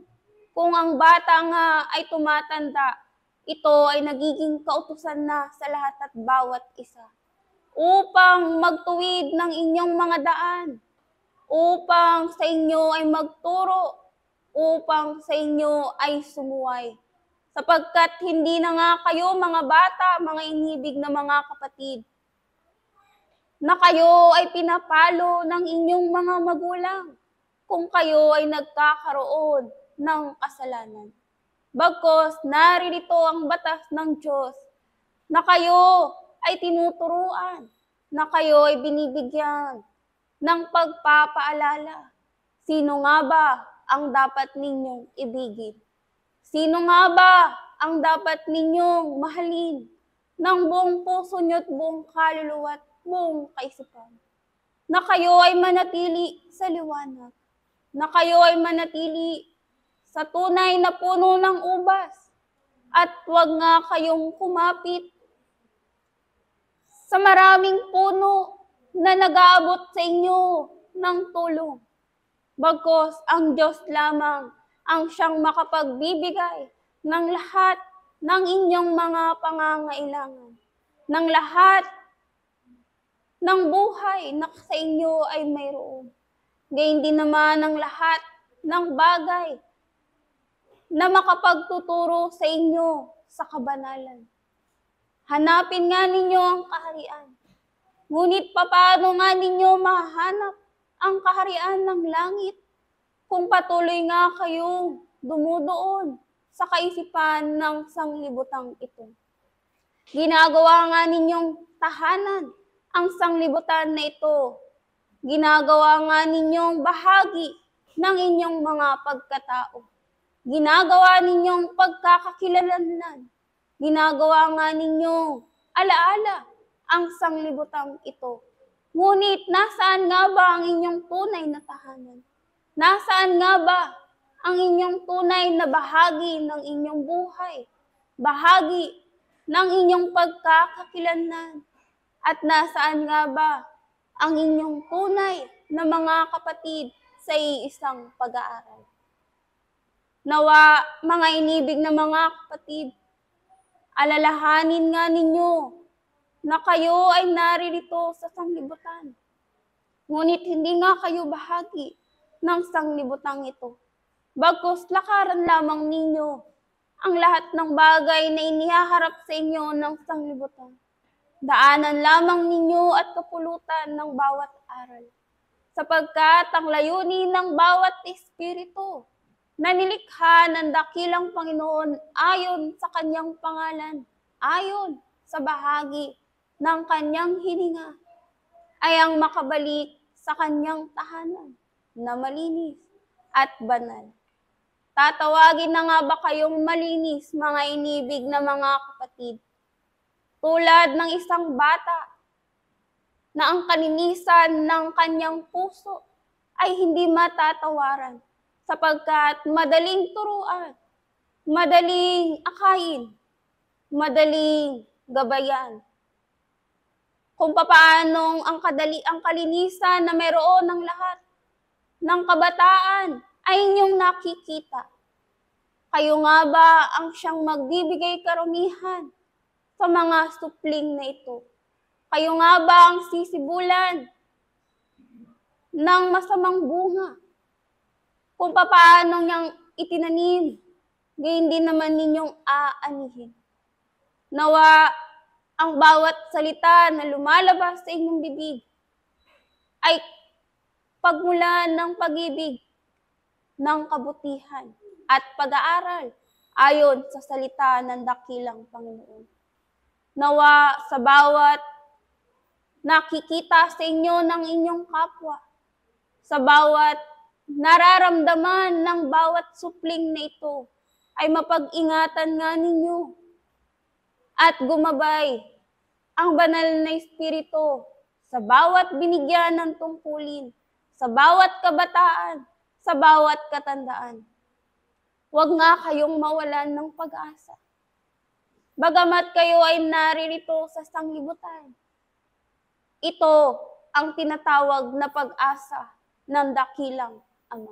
kung ang bata nga ay tumatanda, ito ay nagiging kautusan na sa lahat at bawat isa, upang magtuwid ng inyong mga daan, upang sa inyo ay magturo, upang sa inyo ay sumuway. Sapagkat hindi na nga kayo mga bata, mga inibig na mga kapatid, na kayo ay pinapalo ng inyong mga magulang kung kayo ay nagkakaroon ng kasalanan. Bagkus naririto ang batas ng Diyos na kayo ay tinuturuan, na kayo ay binibigyan ng pagpapaalala. Sino nga ba ang dapat ninyong ibigin? Sino nga ba ang dapat ninyong mahalin ng buong puso niyo at buong kaluluwa at buong kaisipan? Na kayo ay manatili sa liwanag, na kayo ay manatili sa tunay na puno ng ubas, at huwag nga kayong kumapit sa maraming puno na nag-aabot sa inyo ng tulong. Bagkus ang Diyos lamang ang siyang makapagbibigay ng lahat ng inyong mga pangangailangan. ng lahat ng buhay na sa inyo ay mayroon. Gayon din naman ang lahat ng bagay na makapagtuturo sa inyo sa kabanalan. Hanapin nga ninyo ang kaharian. Ngunit papaano nga ninyo mahanap ang kaharian ng langit kung patuloy nga kayong dumudoon sa kaisipan ng sanglibutang ito? Ginagawa nga ninyong tahanan ang sanglibutan na ito. Ginagawa nga ninyong bahagi ng inyong mga pagkatao. Ginagawa ninyong pagkakakilanlan. Ginagawa nga ninyong alaala ang sanglibutang ito. Ngunit nasaan nga ba ang inyong tunay na tahanan? Nasaan nga ba ang inyong tunay na bahagi ng inyong buhay? Bahagi ng inyong pagkakakilanlan? At nasaan nga ba ang inyong tunay na mga kapatid sa iisang pag-aaral? Nawa, mga inibig na mga kapatid, alalahanin nga ninyo na kayo ay naririto sa sanglibutan. Ngunit hindi nga kayo bahagi ng sanglibutang ito. Bagkus lakaran lamang ninyo ang lahat ng bagay na inihaharap sa inyo ng sanglibutan. Daanan lamang ninyo at kapulutan ng bawat aral. Sapagkat ang layunin ng bawat espiritu na nilikha ng dakilang Panginoon ayon sa kanyang pangalan, ayon sa bahagi ng kanyang hininga, ay ang makabalik sa kanyang tahanan na malinis at banal. Tatawagin na nga ba kayong malinis, mga inibig na mga kapatid? Tulad ng isang bata na ang kaninisan ng kanyang puso ay hindi matatawaran, sapagkat madaling turuan, madaling akayin, madaling gabayan. Kung papaanong ang kalinisan na mayroon ng lahat ng kabataan ay inyong nakikita. Kayo nga ba ang siyang magbibigay karumihan sa mga supling na ito? Kayo nga ba ang sisibulan ng masamang bunga? Kung papaano niyang itinanim, gayon din naman ninyong aanihin. Nawa ang bawat salita na lumalabas sa inyong bibig ay pagmulan ng pag-ibig, ng kabutihan at pag-aaral ayon sa salita ng dakilang Panginoon. Nawa sa bawat nakikita sa inyo ng inyong kapwa, sa bawat nararamdaman ng bawat supling na ito, ay mapag-ingatan nga ninyo at gumabay ang banal na espiritu sa bawat binigyan ng tungkulin, sa bawat kabataan, sa bawat katandaan. Huwag nga kayong mawalan ng pag-asa. Bagamat kayo ay naririto sa sanglibutan, ito ang tinatawag na pag-asa ng dakilang Ama,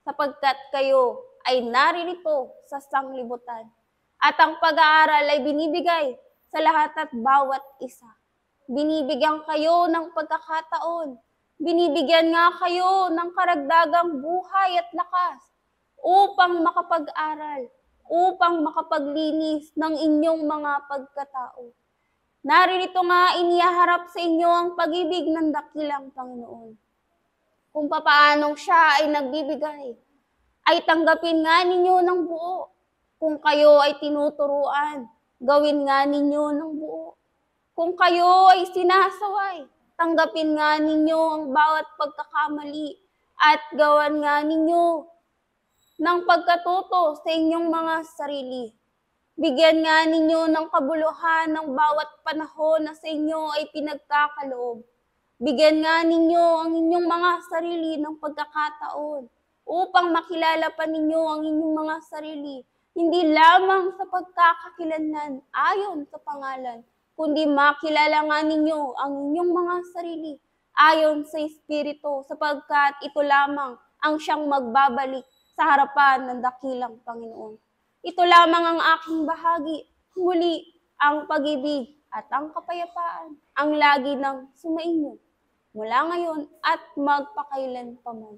sapagkat kayo ay naririto sa sanglibutan at ang pag-aaral ay binibigay sa lahat at bawat isa. Binibigyan kayo ng pagkakataon, binibigyan nga kayo ng karagdagang buhay at lakas upang makapag-aral, upang makapaglinis ng inyong mga pagkatao. Naririto nga inihaharap sa inyo ang pag-ibig ng dakilang Panginoon. Kung papaanong siya ay nagbibigay, ay tanggapin nga ninyo ng buo. Kung kayo ay tinuturuan, gawin nga ninyo ng buo. Kung kayo ay sinasaway, tanggapin nga ninyo ang bawat pagkakamali at gawan nga ninyo ng pagkatuto sa inyong mga sarili. Bigyan nga ninyo ng kabuluhan ng bawat panahon na sa inyo ay pinagkakaloob. Bigyan nga ninyo ang inyong mga sarili ng pagkakataon upang makilala pa ninyo ang inyong mga sarili, hindi lamang sa pagkakakilanlan ayon sa pangalan, kundi makilala nga ninyo ang inyong mga sarili ayon sa Espiritu, sapagkat ito lamang ang siyang magbabalik sa harapan ng dakilang Panginoon. Ito lamang ang aking bahagi, muli ang pag-ibig at ang kapayapaan ang lagi ng sumainyo mula ngayon at magpakailanpaman.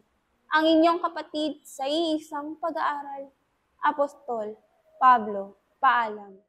Ang inyong kapatid sa iisang pag-aaral, Apostol Pablo. Paalam.